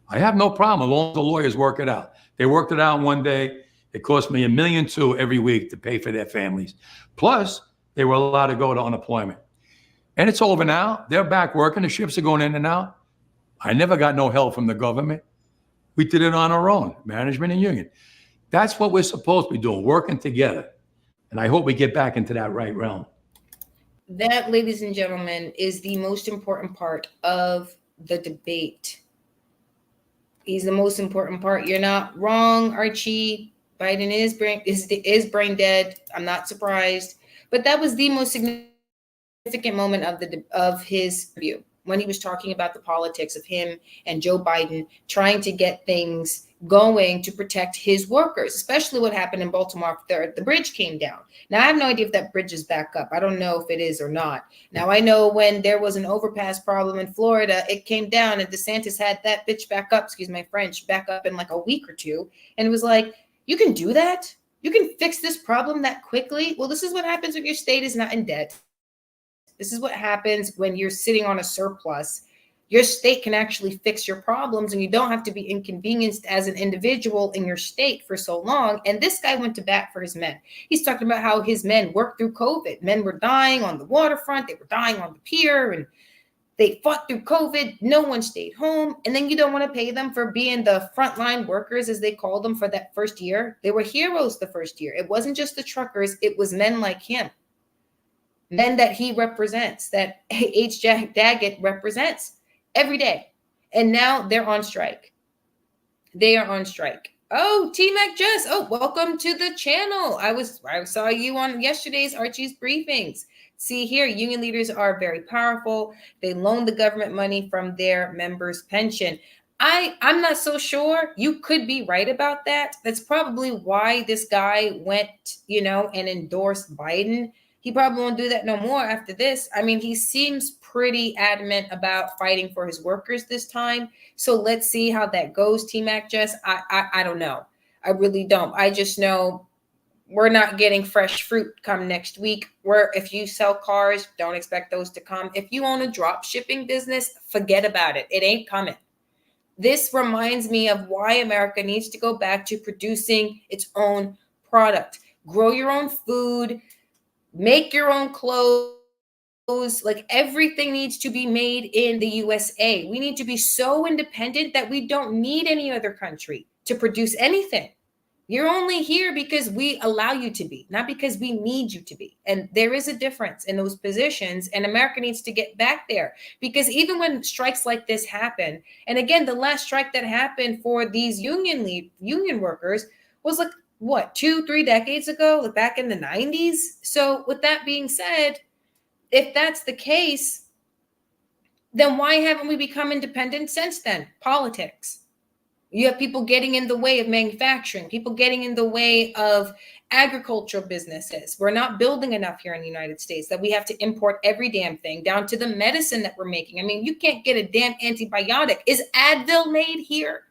I have no problem as long as the lawyers work it out. They worked it out in one day. It cost me $1.2 million every week to pay for their families. Plus, they were allowed to go to unemployment. And it's over now. They're back working. The ships are going in and out. I never got no help from the government. We did it on our own, management and union. That's what we're supposed to be doing, working together. And I hope we get back into that right realm. That, ladies and gentlemen, is the most important part of the debate. He's the most important part. You're not wrong, Archie. Biden is brain dead. I'm not surprised. But that was the most significant moment of his review, when he was talking about the politics of him and Joe Biden trying to get things going to protect his workers, especially what happened in Baltimore after the bridge came down. Now, I have no idea if that bridge is back up. I don't know if it is or not. Now, I know when there was an overpass problem in Florida, it came down and DeSantis had that bitch back up, excuse my French, back up in like a week or two. And it was like, you can do that? You can fix this problem that quickly? Well, this is what happens when your state is not in debt. This is what happens when you're sitting on a surplus. Your state can actually fix your problems and you don't have to be inconvenienced as an individual in your state for so long. And this guy went to bat for his men. He's talking about how his men worked through COVID. Men were dying on the waterfront. They were dying on the pier and they fought through COVID. No one stayed home. And then you don't want to pay them for being the frontline workers, as they called them, for that first year. They were heroes the first year. It wasn't just the truckers. It was men like him. Men that he represents, that H. Daggett represents every day. And now they're on strike. They are on strike. Oh, T-Mac Jess. Oh, welcome to the channel. I saw you on yesterday's Archie's briefings. See here, union leaders are very powerful. They loan the government money from their members' pension. I'm not so sure. You could be right about that. That's probably why this guy went, and endorsed Biden. He probably won't do that no more after this. I mean, he seems pretty adamant about fighting for his workers this time. So let's see how that goes, T-Mac Jess. I don't know. I really don't. I just know we're not getting fresh fruit come next week. If you sell cars, don't expect those to come. If you own a drop shipping business, forget about it. It ain't coming. This reminds me of why America needs to go back to producing its own product. Grow your own food. Make your own clothes. Like, everything needs to be made in the USA. We need to be so independent that we don't need any other country to produce anything. You're only here because we allow you to be, not because we need you to be. And there is a difference in those positions. And America needs to get back there, because even when strikes like this happen, and again, the last strike that happened for these union workers was like, what, 2-3 decades ago, like back in the 90s. So with that being said, if that's the case, then why haven't we become independent since then? Politics. You have people getting in the way of manufacturing, people getting in the way of agricultural businesses. We're not building enough here in the United States that we have to import every damn thing, down to the medicine that we're making. I mean, you can't get a damn antibiotic. Is Advil made here?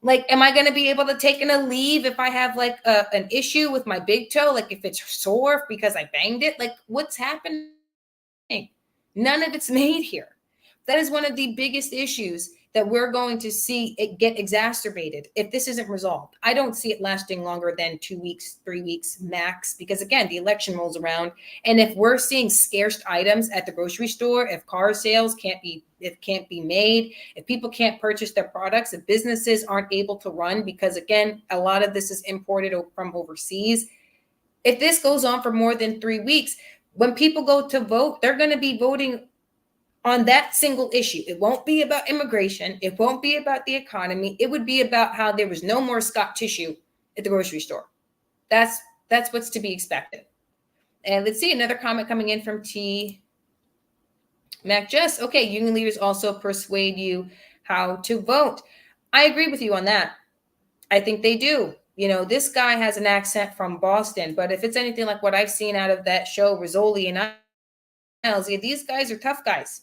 Like, am I going to be able to take in a leave if I have like an issue with my big toe? Like if it's sore because I banged it? Like what's happening? None of it's made here. That is one of the biggest issues that we're going to see it get exacerbated if this isn't resolved. I don't see it lasting longer than 2 weeks, 3 weeks max, because again, the election rolls around. And if we're seeing scarce items at the grocery store, if car sales can't be made, if people can't purchase their products, if businesses aren't able to run, because again, a lot of this is imported from overseas. If this goes on for more than 3 weeks, when people go to vote, they're going to be voting on that single issue. It won't be about immigration. It won't be about the economy. It would be about how there was no more Scott tissue at the grocery store. That's what's to be expected. And let's see, another comment coming in from T. Mac Jess. Okay, union leaders also persuade you how to vote. I agree with you on that. I think they do. You know, this guy has an accent from Boston, but if it's anything like what I've seen out of that show, Rizzoli and Niles, these guys are tough guys.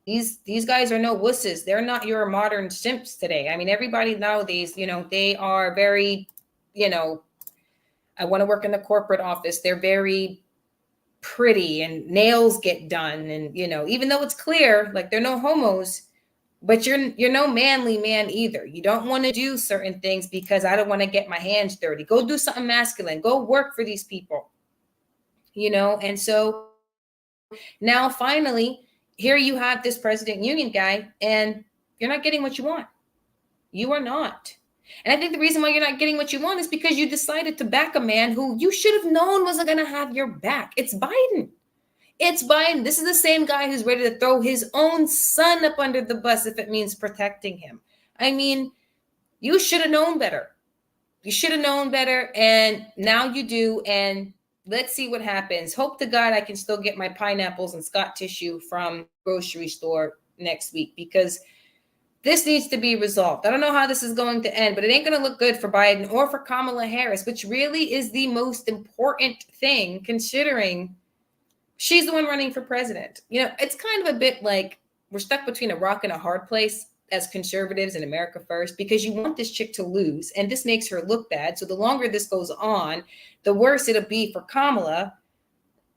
These guys are no wusses. They're not your modern simps today. I mean, everybody nowadays, you know, they are very, you know, I want to work in the corporate office. They're very pretty and nails get done. And, you know, even though it's clear, like they're no homos, but you're no manly man either. You don't want to do certain things because I don't want to get my hands dirty. Go do something masculine. Go work for these people, you know? And so now finally, here you have this president union guy and you're not getting what you want. You are not. And I think the reason why you're not getting what you want is because you decided to back a man who you should have known wasn't going to have your back. It's Biden. It's Biden. This is the same guy who's ready to throw his own son up under the bus if it means protecting him. I mean, you should have known better. You should have known better. And now you do. And let's see what happens. Hope to God I can still get my pineapples and Scott tissue from grocery store next week, because this needs to be resolved. I don't know how this is going to end, but it ain't going to look good for Biden or for Kamala Harris, which really is the most important thing considering she's the one running for president. You know, it's kind of a bit like we're stuck between a rock and a hard place as conservatives in America First, because you want this chick to lose and this makes her look bad. So the longer this goes on, the worse it'll be for Kamala.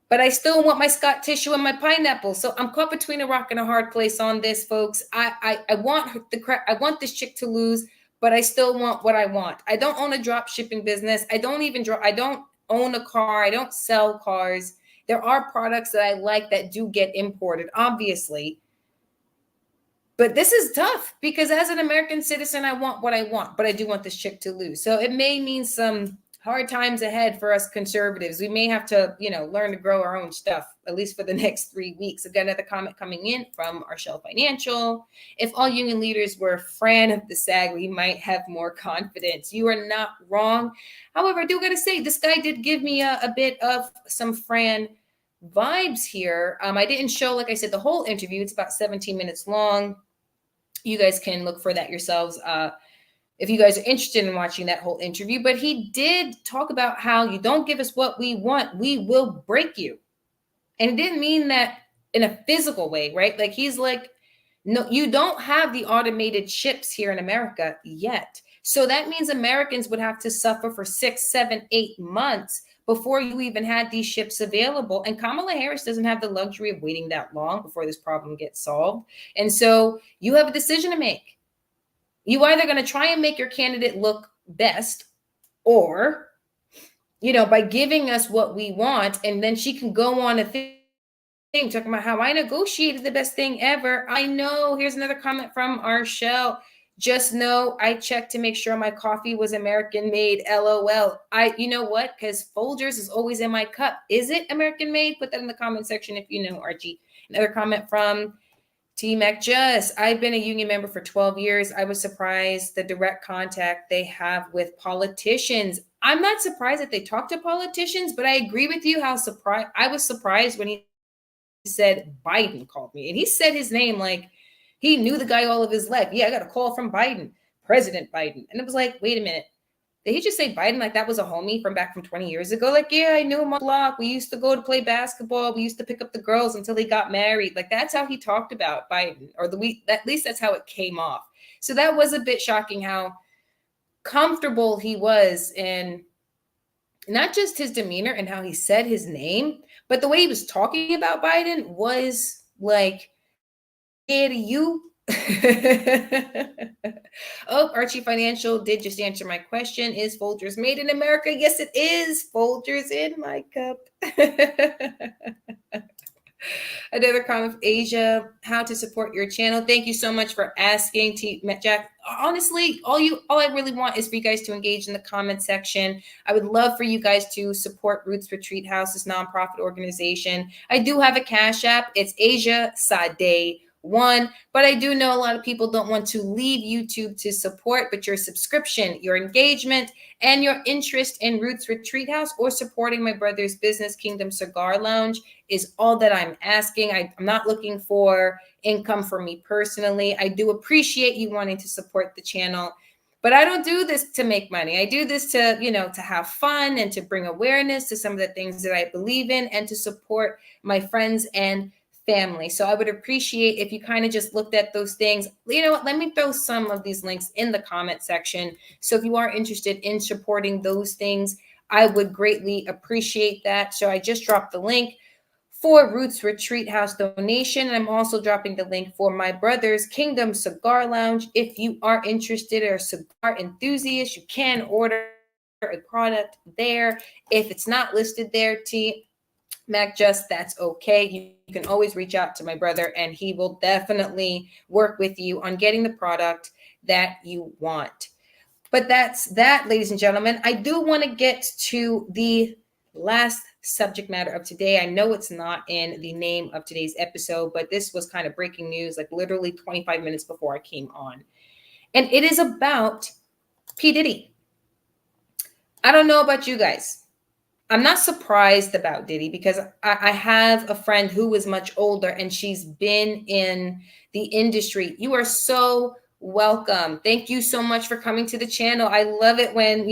But I still want my Scott tissue and my pineapple. So I'm caught between a rock and a hard place on this, folks. I want this chick to lose, but I still want what I want. I don't own a drop shipping business. I don't own a car. I don't sell cars. There are products that I like that do get imported, obviously. But this is tough because as an American citizen, I want what I want, but I do want this chick to lose. So it may mean some hard times ahead for us conservatives. We may have to, you know, learn to grow our own stuff, at least for the next 3 weeks. Again, another comment coming in from Arshell Financial. If all union leaders were a fan of the SAG, we might have more confidence. You are not wrong. However, I do got to say, this guy did give me a bit of some Fran vibes here. I didn't show, like I said, the whole interview. It's about 17 minutes long. You guys can look for that yourselves if you guys are interested in watching that whole interview. But he did talk about how you don't give us what we want, we will break you. And it didn't mean that in a physical way, right? Like he's like, no, you don't have the automated ships here in America yet. So that means Americans would have to suffer for 6, 7, 8 months before you even had these ships available. And Kamala Harris doesn't have the luxury of waiting that long before this problem gets solved. And so you have a decision to make. You either going to try and make your candidate look best, or, you know, by giving us what we want, and then she can go on a thing talking about how I negotiated the best thing ever. I know. Here's another comment from Arshell. Just know I checked to make sure my coffee was American made. LOL. You know what? Because Folgers is always in my cup. Is it American made? Put that in the comment section if you know, Archie. Another comment from T Mac Just. I've been a union member for 12 years. I was surprised the direct contact they have with politicians. I'm not surprised that they talk to politicians, but I agree with you how I was surprised when he said Biden called me, and he said his name like he knew the guy all of his life. Yeah, I got a call from Biden, President Biden. And it was like, wait a minute. Did he just say Biden like that was a homie from back from 20 years ago? Like, yeah, I knew him on the block. We used to go to play basketball. We used to pick up the girls until he got married. Like, that's how he talked about Biden, or at least that's how it came off. So that was a bit shocking how comfortable he was in not just his demeanor and how he said his name, but the way he was talking about Biden was like, kid, you. Oh, Archie Financial did just answer my question. Is Folgers made in America? Yes, it is. Folgers in my cup. Another comment from Asia, how to support your channel. Thank you so much for asking, Jack. Honestly, all I really want is for you guys to engage in the comment section. I would love for you guys to support Roots Retreat House, this nonprofit organization. I do have a Cash App. It's Asia Sade 1, but I do know a lot of people don't want to leave YouTube to support, but your subscription, your engagement, and your interest in Roots Retreat House or supporting my brother's business, Kingdom Cigar Lounge, is all that I'm asking. I'm not looking for income for me personally. I do appreciate you wanting to support the channel, but I don't do this to make money. I do this to, to have fun and to bring awareness to some of the things that I believe in and to support my friends and family. So I would appreciate if you kind of just looked at those things. You know what? Let me throw some of these links in the comment section. So if you are interested in supporting those things, I would greatly appreciate that. So I just dropped the link for Roots Retreat House donation. And I'm also dropping the link for my brother's Kingdom Cigar Lounge. If you are interested or a cigar enthusiast, you can order a product there. If it's not listed there, Mac, that's okay. You can always reach out to my brother and he will definitely work with you on getting the product that you want. But that's that, ladies and gentlemen. I do want to get to the last subject matter of today. I know it's not in the name of today's episode, but this was kind of breaking news, like literally 25 minutes before I came on. And it is about P. Diddy. I don't know about you guys. I'm not surprised about Diddy because I have a friend who is much older and she's been in the industry. You are so welcome. Thank you so much for coming to the channel. I love it when,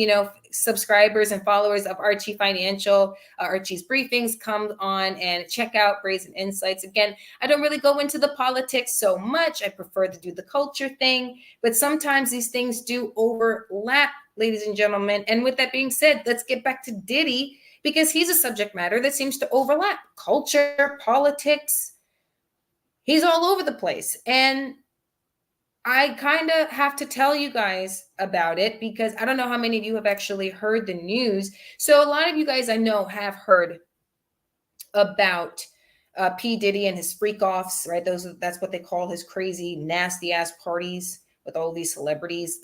subscribers and followers of Archie Financial, Archie's briefings come on and check out Brazen Insights. Again, I don't really go into the politics so much. I prefer to do the culture thing, but sometimes these things do overlap, ladies and gentlemen. And with that being said, let's get back to Diddy, because he's a subject matter that seems to overlap culture, politics. He's all over the place. And I kind of have to tell you guys about it because I don't know how many of you have actually heard the news. So a lot of you guys I know have heard about P. Diddy and his freak offs, right? That's what they call his crazy, nasty ass parties with all these celebrities.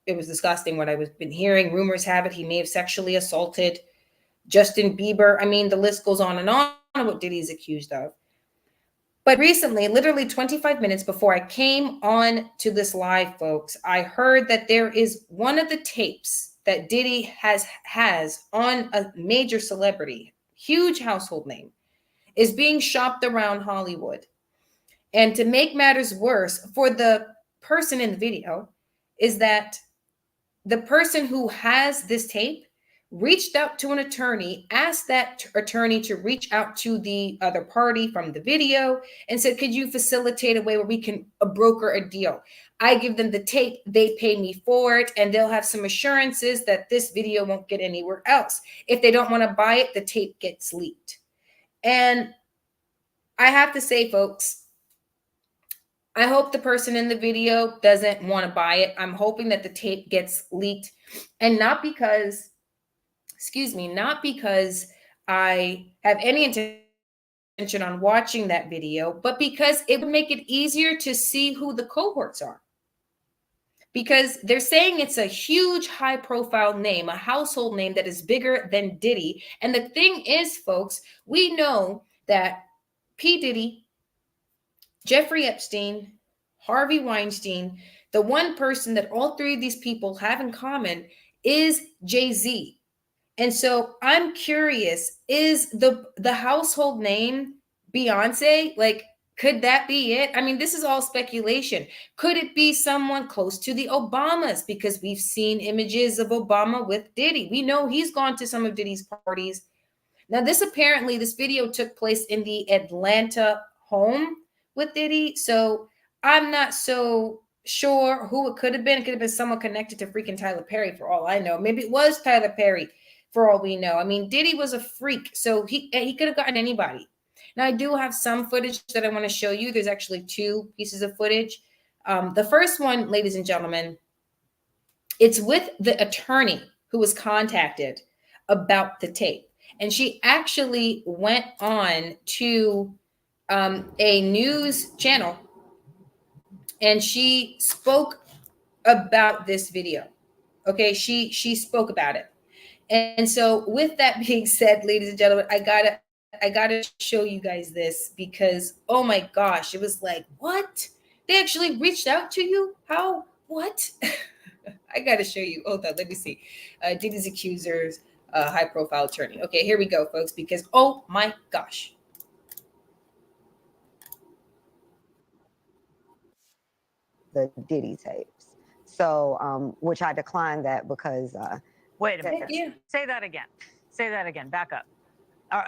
It was disgusting what I've been hearing. Rumors have it he may have sexually assaulted Justin Bieber. I mean, the list goes on and on what Diddy's accused of. But recently, literally 25 minutes before I came on to this live, folks, I heard that there is one of the tapes that Diddy has on a major celebrity, huge household name, is being shopped around Hollywood. And to make matters worse for the person in the video is that the person who has this tape reached out to an attorney, asked that attorney to reach out to the other party from the video and said, could you facilitate a way where we can broker a deal? I give them the tape, they pay me for it, and they'll have some assurances that this video won't get anywhere else. If they don't want to buy it, the tape gets leaked. And I have to say, folks, I hope the person in the video doesn't want to buy it. I'm hoping that the tape gets leaked, and not because I have any intention on watching that video, but because it would make it easier to see who the cohorts are. Because they're saying it's a huge high-profile name, a household name that is bigger than Diddy. And the thing is, folks, we know that P. Diddy, Jeffrey Epstein, Harvey Weinstein, the one person that all three of these people have in common is Jay-Z. And so I'm curious, is the household name Beyonce? Like, could that be it? I mean, this is all speculation. Could it be someone close to the Obamas? Because we've seen images of Obama with Diddy. We know he's gone to some of Diddy's parties. Now, this video took place in the Atlanta home with Diddy. So I'm not so sure who it could have been. It could have been someone connected to freaking Tyler Perry, for all I know. Maybe it was Tyler Perry, for all we know. I mean, Diddy was a freak, so he could have gotten anybody. Now, I do have some footage that I want to show you. There's actually 2 pieces of footage. The first one, ladies and gentlemen, it's with the attorney who was contacted about the tape. And she actually went on to a news channel and she spoke about this video. Okay, she spoke about it. And so with that being said, ladies and gentlemen, I gotta show you guys this because, oh my gosh, it was like, what? They actually reached out to you? How? What? I gotta show you. Hold on, let me see. Diddy's accusers, high-profile attorney. Okay, here we go, folks, because, oh my gosh. The Diddy tapes. So, which I declined that because. Wait a minute. Yeah. Say that again. Say that again. Back up.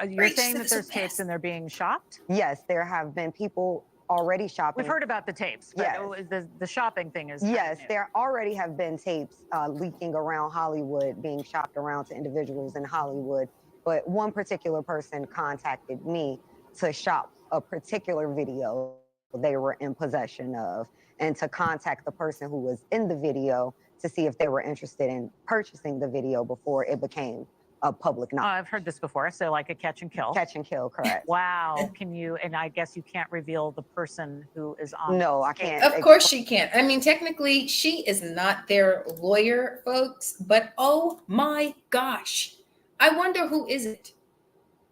You're saying that there's tapes and they're being shopped? Yes, there have been people already shopping. We've heard about the tapes, but yes. The shopping thing is. Yes, there already have been tapes leaking around Hollywood, being shopped around to individuals in Hollywood. But one particular person contacted me to shop a particular video they were in possession of, and to contact the person who was in the video to see if they were interested in purchasing the video before it became a public knowledge. I've heard this before. So like a catch and kill. Catch and kill, correct. Wow. Can you, and I guess you can't reveal the person who is on. No, I can't. Of course she can't. I mean, technically she is not their lawyer, folks, but oh my gosh. I wonder who is it?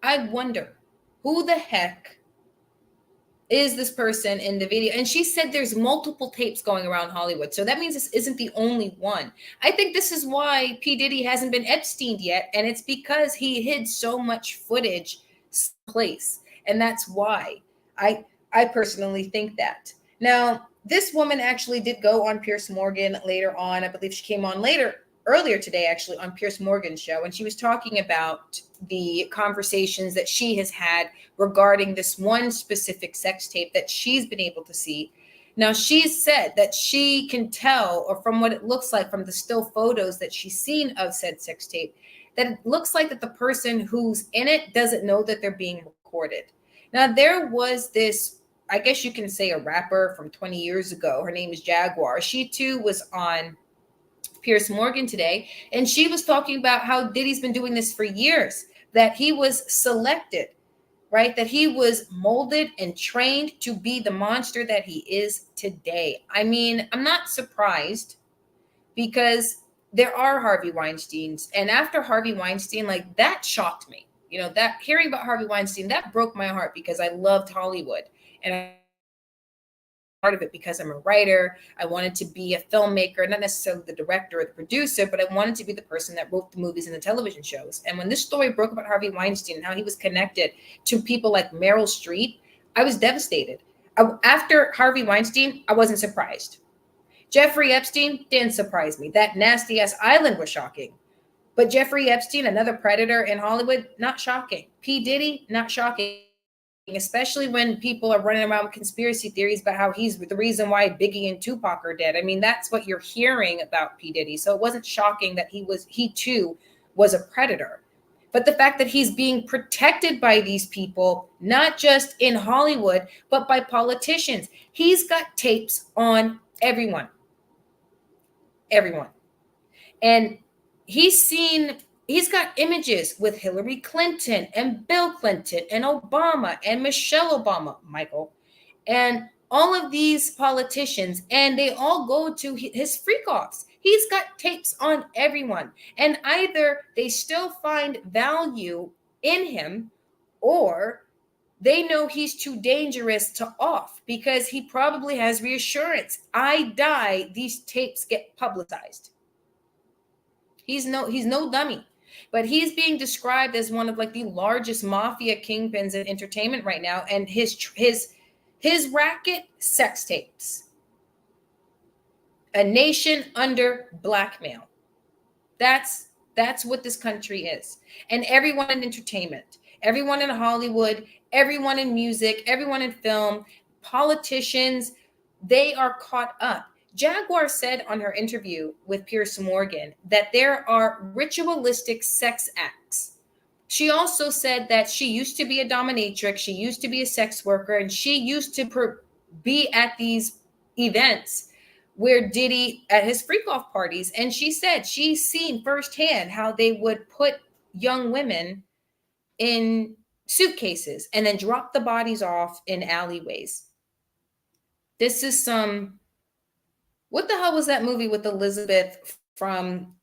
I wonder who the heck is this person in the video? And she said there's multiple tapes going around Hollywood. So that means this isn't the only one. I think this is why P. Diddy hasn't been Epsteined yet. And it's because he hid so much footage place. And that's why I personally think that. Now, this woman actually did go on Piers Morgan later on. I believe she came on earlier today, actually, on Piers Morgan's show. And she was talking about the conversations that she has had regarding this one specific sex tape that she's been able to see. Now, she said that she can tell, or from what it looks like from the still photos that she's seen of said sex tape, that it looks like that the person who's in it doesn't know that they're being recorded. Now, there was this, I guess you can say, a rapper from 20 years ago. Her name is Jaguar. She too was on Piers Morgan today, and she was talking about how Diddy's been doing this for years, that he was selected, right? That he was molded and trained to be the monster that he is today. I mean, I'm not surprised because there are Harvey Weinsteins, and after Harvey Weinstein, like, that shocked me. You know, that hearing about Harvey Weinstein, that broke my heart because I loved Hollywood, and I part of it because I'm a writer. I wanted to be a filmmaker, not necessarily the director or the producer, but I wanted to be the person that wrote the movies and the television shows. And when this story broke about Harvey Weinstein and how he was connected to people like Meryl Streep, I was devastated. After Harvey Weinstein, I wasn't surprised. Jeffrey Epstein didn't surprise me. That nasty ass island was shocking. But Jeffrey Epstein, another predator in Hollywood, not shocking. P. Diddy, not shocking. Especially when people are running around with conspiracy theories about how he's the reason why Biggie and Tupac are dead. I mean, that's what you're hearing about P. Diddy. So it wasn't shocking that he too was a predator. But the fact that he's being protected by these people, not just in Hollywood, but by politicians. He's got tapes on everyone. Everyone. And he's got images with Hillary Clinton and Bill Clinton and Obama and Michelle Obama, Michael, and all of these politicians, and they all go to his freak-offs. He's got tapes on everyone, and either they still find value in him or they know he's too dangerous to off because he probably has reassurance. I die, these tapes get publicized. He's no dummy. But he's being described as one of like the largest mafia kingpins in entertainment right now. And his racket, sex tapes. A nation under blackmail. That's what this country is. And everyone in entertainment, everyone in Hollywood, everyone in music, everyone in film, politicians, they are caught up. Jaguar said on her interview with Piers Morgan that there are ritualistic sex acts. She also said that she used to be a dominatrix, she used to be a sex worker, and she used to be at these events where Diddy at his freak off parties. And she said she's seen firsthand how they would put young women in suitcases and then drop the bodies off in alleyways. This is what the hell was that movie with Elizabeth from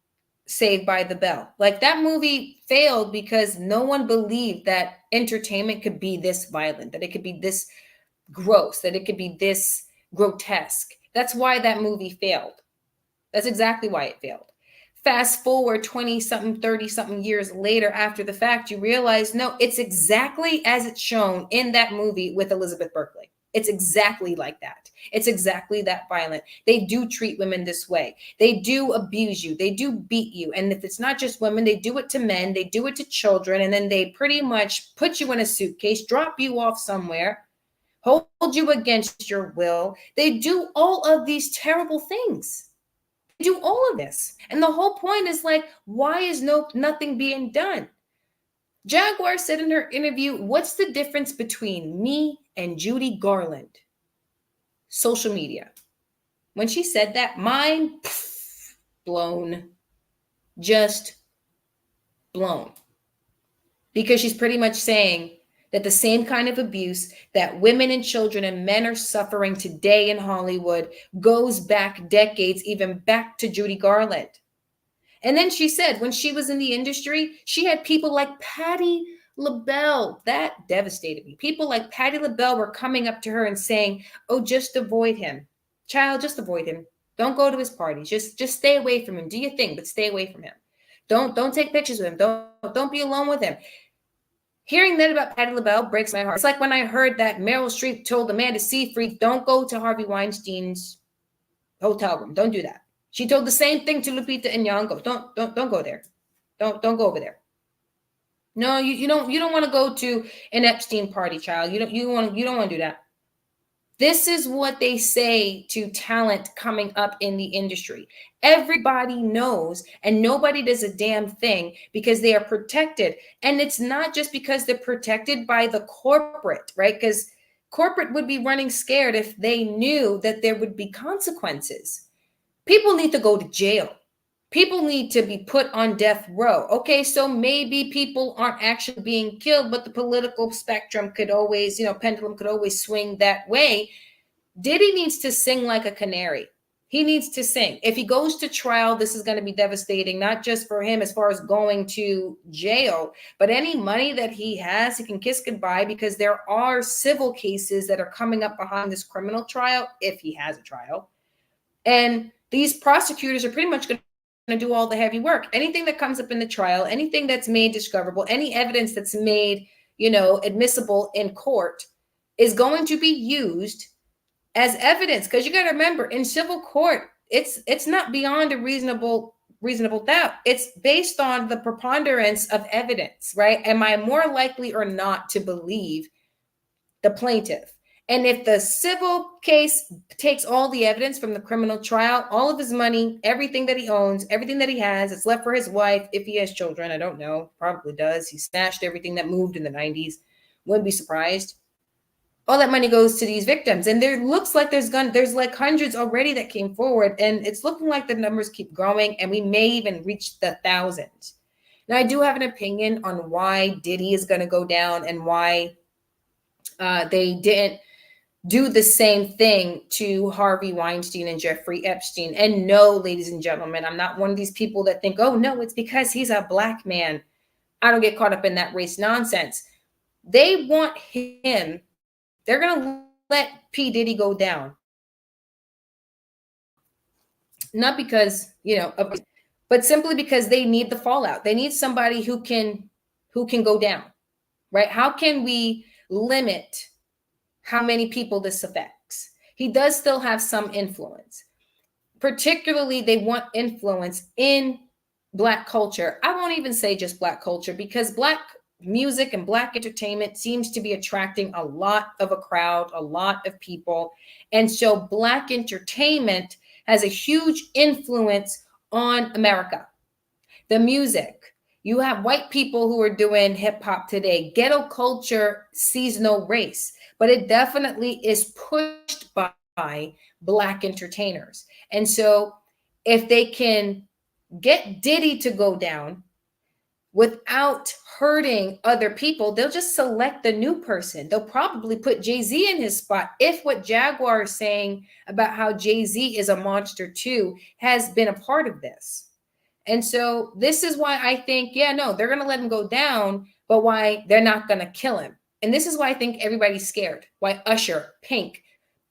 Saved by the Bell? Like, that movie failed because no one believed that entertainment could be this violent, that it could be this gross, that it could be this grotesque. That's why that movie failed. That's exactly why it failed. Fast forward 20-something, 30-something years later after the fact, you realize, no, it's exactly as it's shown in that movie with Elizabeth Berkley. It's exactly like that. It's exactly that violent. They do treat women this way. They do abuse you. They do beat you. And if it's not just women, they do it to men. They do it to children. And then they pretty much put you in a suitcase, drop you off somewhere, hold you against your will. They do all of these terrible things. They do all of this. And the whole point is like, why is nothing being done? Jaguar said in her interview, what's the difference between me and Judy Garland? Social media. When she said that, mind blown. Just blown. Because she's pretty much saying that the same kind of abuse that women and children and men are suffering today in Hollywood goes back decades, even back to Judy Garland. And then she said when she was in the industry, she had people like Patti LaBelle. That devastated me. People like Patti LaBelle were coming up to her and saying, oh, just avoid him. Child, just avoid him. Don't go to his parties. Just stay away from him. Do your thing, but stay away from him. Don't take pictures with him. Don't be alone with him. Hearing that about Patti LaBelle breaks my heart. It's like when I heard that Meryl Streep told Amanda Seyfried, don't go to Harvey Weinstein's hotel room. Don't do that. She told the same thing to Lupita Nyong'o. Don't go there. Don't go over there. No, you don't want to go to an Epstein party, child. You don't want to do that. This is what they say to talent coming up in the industry. Everybody knows, and nobody does a damn thing because they are protected. And it's not just because they're protected by the corporate, right? Because corporate would be running scared if they knew that there would be consequences. People need to go to jail. People need to be put on death row. Okay, so maybe people aren't actually being killed, but the political spectrum could always, pendulum could always swing that way. Diddy needs to sing like a canary. He needs to sing. If he goes to trial, this is going to be devastating, not just for him as far as going to jail, but any money that he has, he can kiss goodbye because there are civil cases that are coming up behind this criminal trial, if he has a trial. And these prosecutors are pretty much going to do all the heavy work. Anything that comes up in the trial, anything that's made discoverable, any evidence that's made, admissible in court is going to be used as evidence. Because you got to remember, in civil court, it's not beyond a reasonable doubt. It's based on the preponderance of evidence, right? Am I more likely or not to believe the plaintiff? And if the civil case takes all the evidence from the criminal trial, all of his money, everything that he owns, everything that he has, it's left for his wife. If he has children, I don't know, probably does. He smashed everything that moved in the 90s. Wouldn't be surprised. All that money goes to these victims. And there looks like there's like hundreds already that came forward. And it's looking like the numbers keep growing. And we may even reach the thousands. Now, I do have an opinion on why Diddy is going to go down and why they didn't do the same thing to Harvey Weinstein and Jeffrey Epstein. And no, ladies and gentlemen, I'm not one of these people that think, oh, no, it's because he's a black man. I don't get caught up in that race nonsense. They want him. They're going to let P. Diddy go down. Not because, but but simply because they need the fallout. They need somebody who can go down, right? How can we limit how many people this affects? He does still have some influence. Particularly, they want influence in Black culture. I won't even say just Black culture, because Black music and Black entertainment seems to be attracting a lot of a crowd, a lot of people. And so Black entertainment has a huge influence on America. The music. You have white people who are doing hip hop today. Ghetto culture sees no race, but it definitely is pushed by Black entertainers. And so if they can get Diddy to go down without hurting other people, they'll just select the new person. They'll probably put Jay-Z in his spot if what Jaguar is saying about how Jay-Z is a monster too has been a part of this. And so this is why I think, yeah, no, they're going to let him go down, but why they're not going to kill him. And this is why I think everybody's scared. Why Usher, Pink,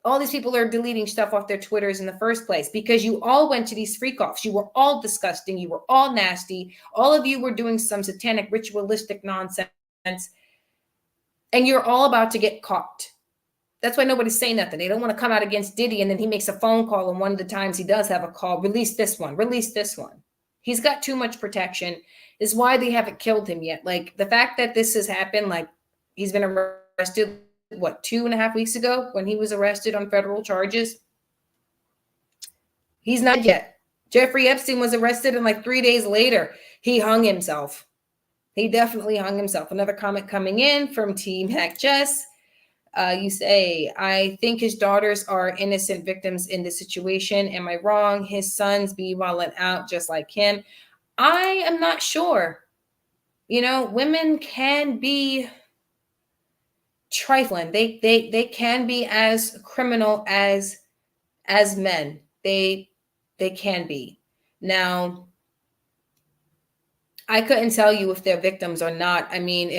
all these people are deleting stuff off their Twitters in the first place, because you all went to these freak offs. You were all disgusting. You were all nasty. All of you were doing some satanic ritualistic nonsense, and you're all about to get caught. That's why nobody's saying nothing. They don't want to come out against Diddy, and then he makes a phone call, and one of the times he does have a call, release this one, release this one. He's got too much protection. Is why they haven't killed him yet. Like, the fact that this has happened, like, he's been arrested, what, 2.5 weeks ago when he was arrested on federal charges? He's not yet. Jeffrey Epstein was arrested, and like 3 days later, he hung himself. He definitely hung himself. Another comment coming in from Team Hack Jess. You say, I think his daughters are innocent victims in this situation. Am I wrong? His sons be wilding out just like him. I am not sure. You know, women can be trifling. They can be as criminal as men. They can be. Now, I couldn't tell you if they're victims or not. I mean,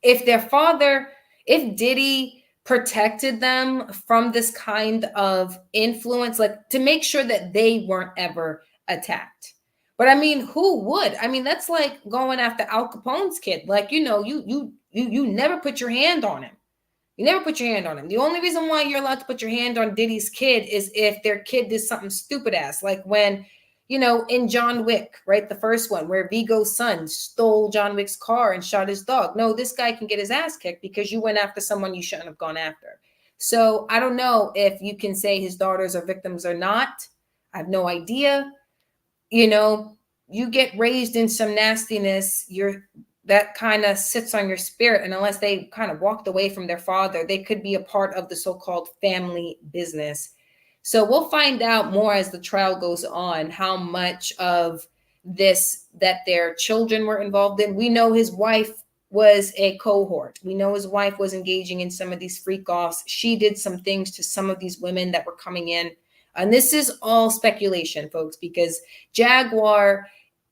if their father, if Diddy protected them from this kind of influence, like to make sure that they weren't ever attacked. But I mean, who would? I mean, that's like going after Al Capone's kid. Like, you know, you never put your hand on him. You never put your hand on him. The only reason why you're allowed to put your hand on Diddy's kid is if their kid did something stupid ass, like when, you know, in John Wick, right? The first one where Viggo's son stole John Wick's car and shot his dog. No, this guy can get his ass kicked because you went after someone you shouldn't have gone after. So I don't know if you can say his daughters are victims or not. I have no idea. You know, you get raised in some nastiness, that kind of sits on your spirit. And unless they kind of walked away from their father, they could be a part of the so-called family business. So we'll find out more as the trial goes on, how much of this that their children were involved in. We know his wife was a cohort. We know his wife was engaging in some of these freak offs. She did some things to some of these women that were coming in. And this is all speculation, folks, because Jaguar,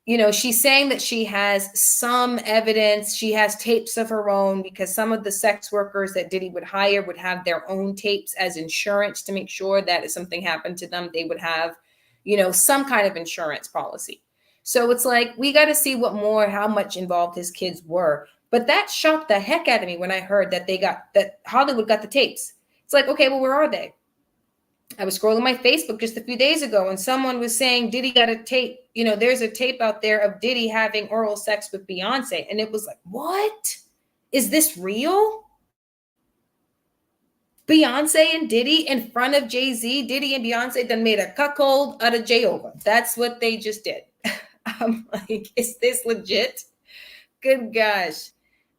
you know, she's saying that she has some evidence. She has tapes of her own because some of the sex workers that Diddy would hire would have their own tapes as insurance to make sure that if something happened to them, they would have, you know, some kind of insurance policy. So it's like, we got to see how much involved his kids were. But that shocked the heck out of me when I heard that Hollywood got the tapes. It's like, okay, well, where are they? I was scrolling my Facebook just a few days ago and someone was saying Diddy got a tape. You know, there's a tape out there of Diddy having oral sex with Beyonce. And it was like, what? Is this real? Beyonce and Diddy in front of Jay-Z. Diddy and Beyonce done made a cuckold out of Jehovah. That's what they just did. I'm like, is this legit? Good gosh.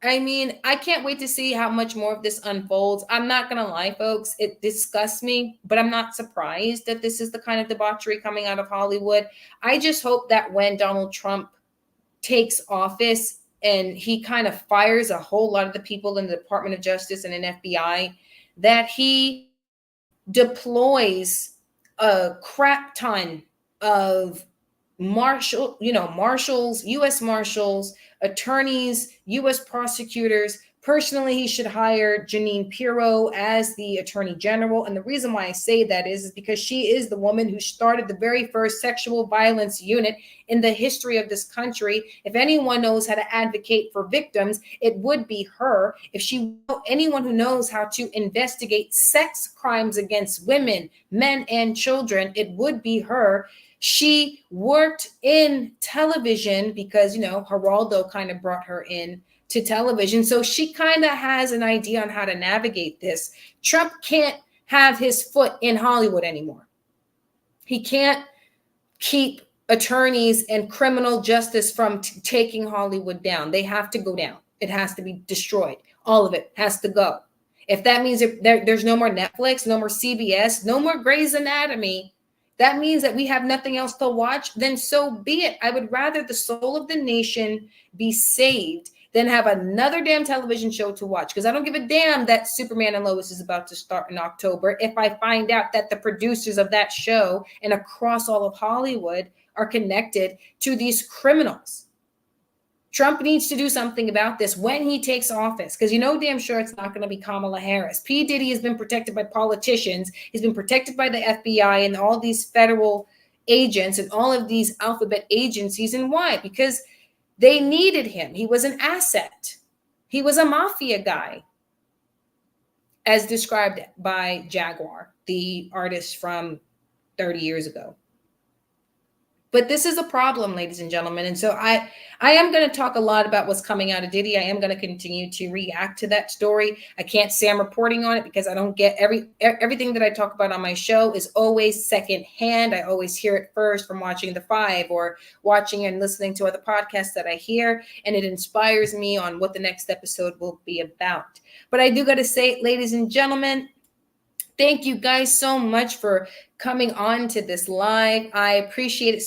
I mean, I can't wait to see how much more of this unfolds. I'm not going to lie, folks. It disgusts me, but I'm not surprised that this is the kind of debauchery coming out of Hollywood. I just hope that when Donald Trump takes office and he kind of fires a whole lot of the people in the Department of Justice and in FBI, that he deploys a crap ton of marshals, U.S. Marshals, attorneys, U.S. prosecutors, Personally, he should hire Jeanine Pirro as the Attorney General. And the reason why I say that is because she is the woman who started the very first sexual violence unit in the history of this country. If anyone knows how to advocate for victims, it would be her. If anyone who knows how to investigate sex crimes against women, men, and children, it would be her. She worked in television because, Geraldo kind of brought her in to television. So she kind of has an idea on how to navigate this. Trump can't have his foot in Hollywood anymore. He can't keep attorneys and criminal justice from taking Hollywood down. They have to go down. It has to be destroyed. All of it has to go. If that means there's no more Netflix, no more CBS, no more Grey's Anatomy, that means that we have nothing else to watch, then so be it. I would rather the soul of the nation be saved than have another damn television show to watch, because I don't give a damn that Superman and Lois is about to start in October if I find out that the producers of that show and across all of Hollywood are connected to these criminals. Trump needs to do something about this when he takes office, because damn sure it's not going to be Kamala Harris. P. Diddy has been protected by politicians. He's been protected by the FBI and all these federal agents and all of these alphabet agencies. And why? Because they needed him. He was an asset. He was a mafia guy, as described by Jaguar, the artist from 30 years ago. But this is a problem, ladies and gentlemen. And so I am going to talk a lot about what's coming out of Diddy. I am going to continue to react to that story. I can't say I'm reporting on it because I don't get everything that I talk about on my show is always secondhand. I always hear it first from watching The Five or watching and listening to other podcasts that I hear. And it inspires me on what the next episode will be about. But I do got to say, ladies and gentlemen, thank you guys so much for coming on to this live. I appreciate it.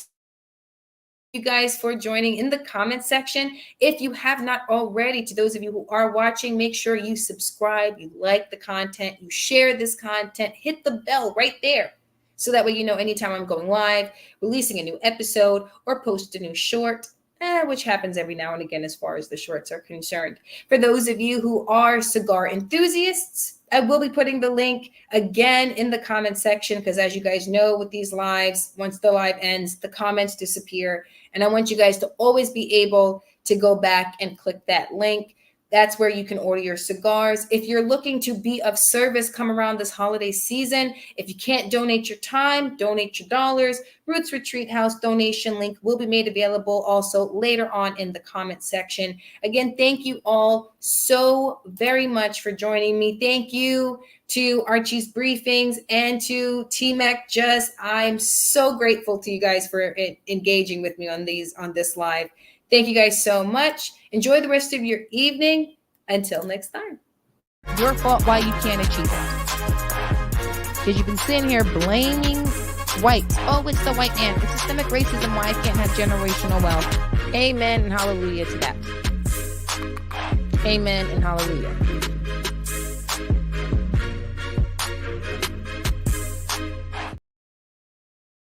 You guys for joining in the comment section. If you have not already, to those of you who are watching, make sure you subscribe, you like the content, you share this content, hit the bell right there. So that way, anytime I'm going live, releasing a new episode or post a new short, which happens every now and again as far as the shorts are concerned. For those of you who are cigar enthusiasts, I will be putting the link again in the comment section because, as you guys know, with these lives, once the live ends, the comments disappear. And I want you guys to always be able to go back and click that link. That's where you can order your cigars. If you're looking to be of service come around this holiday season, if you can't donate your time, donate your dollars. Roots Retreat House donation link will be made available also later on in the comment section. Again, thank you all so very much for joining me. Thank you to Archie's Briefings and to T-Mac Just. I'm so grateful to you guys for engaging with me on this live. Thank you guys so much. Enjoy the rest of your evening. Until next time. Your fault why you can't achieve it. Because you've been sitting here blaming whites. Oh, it's the white man. It's systemic racism why I can't have generational wealth. Amen and hallelujah to that. Amen and hallelujah.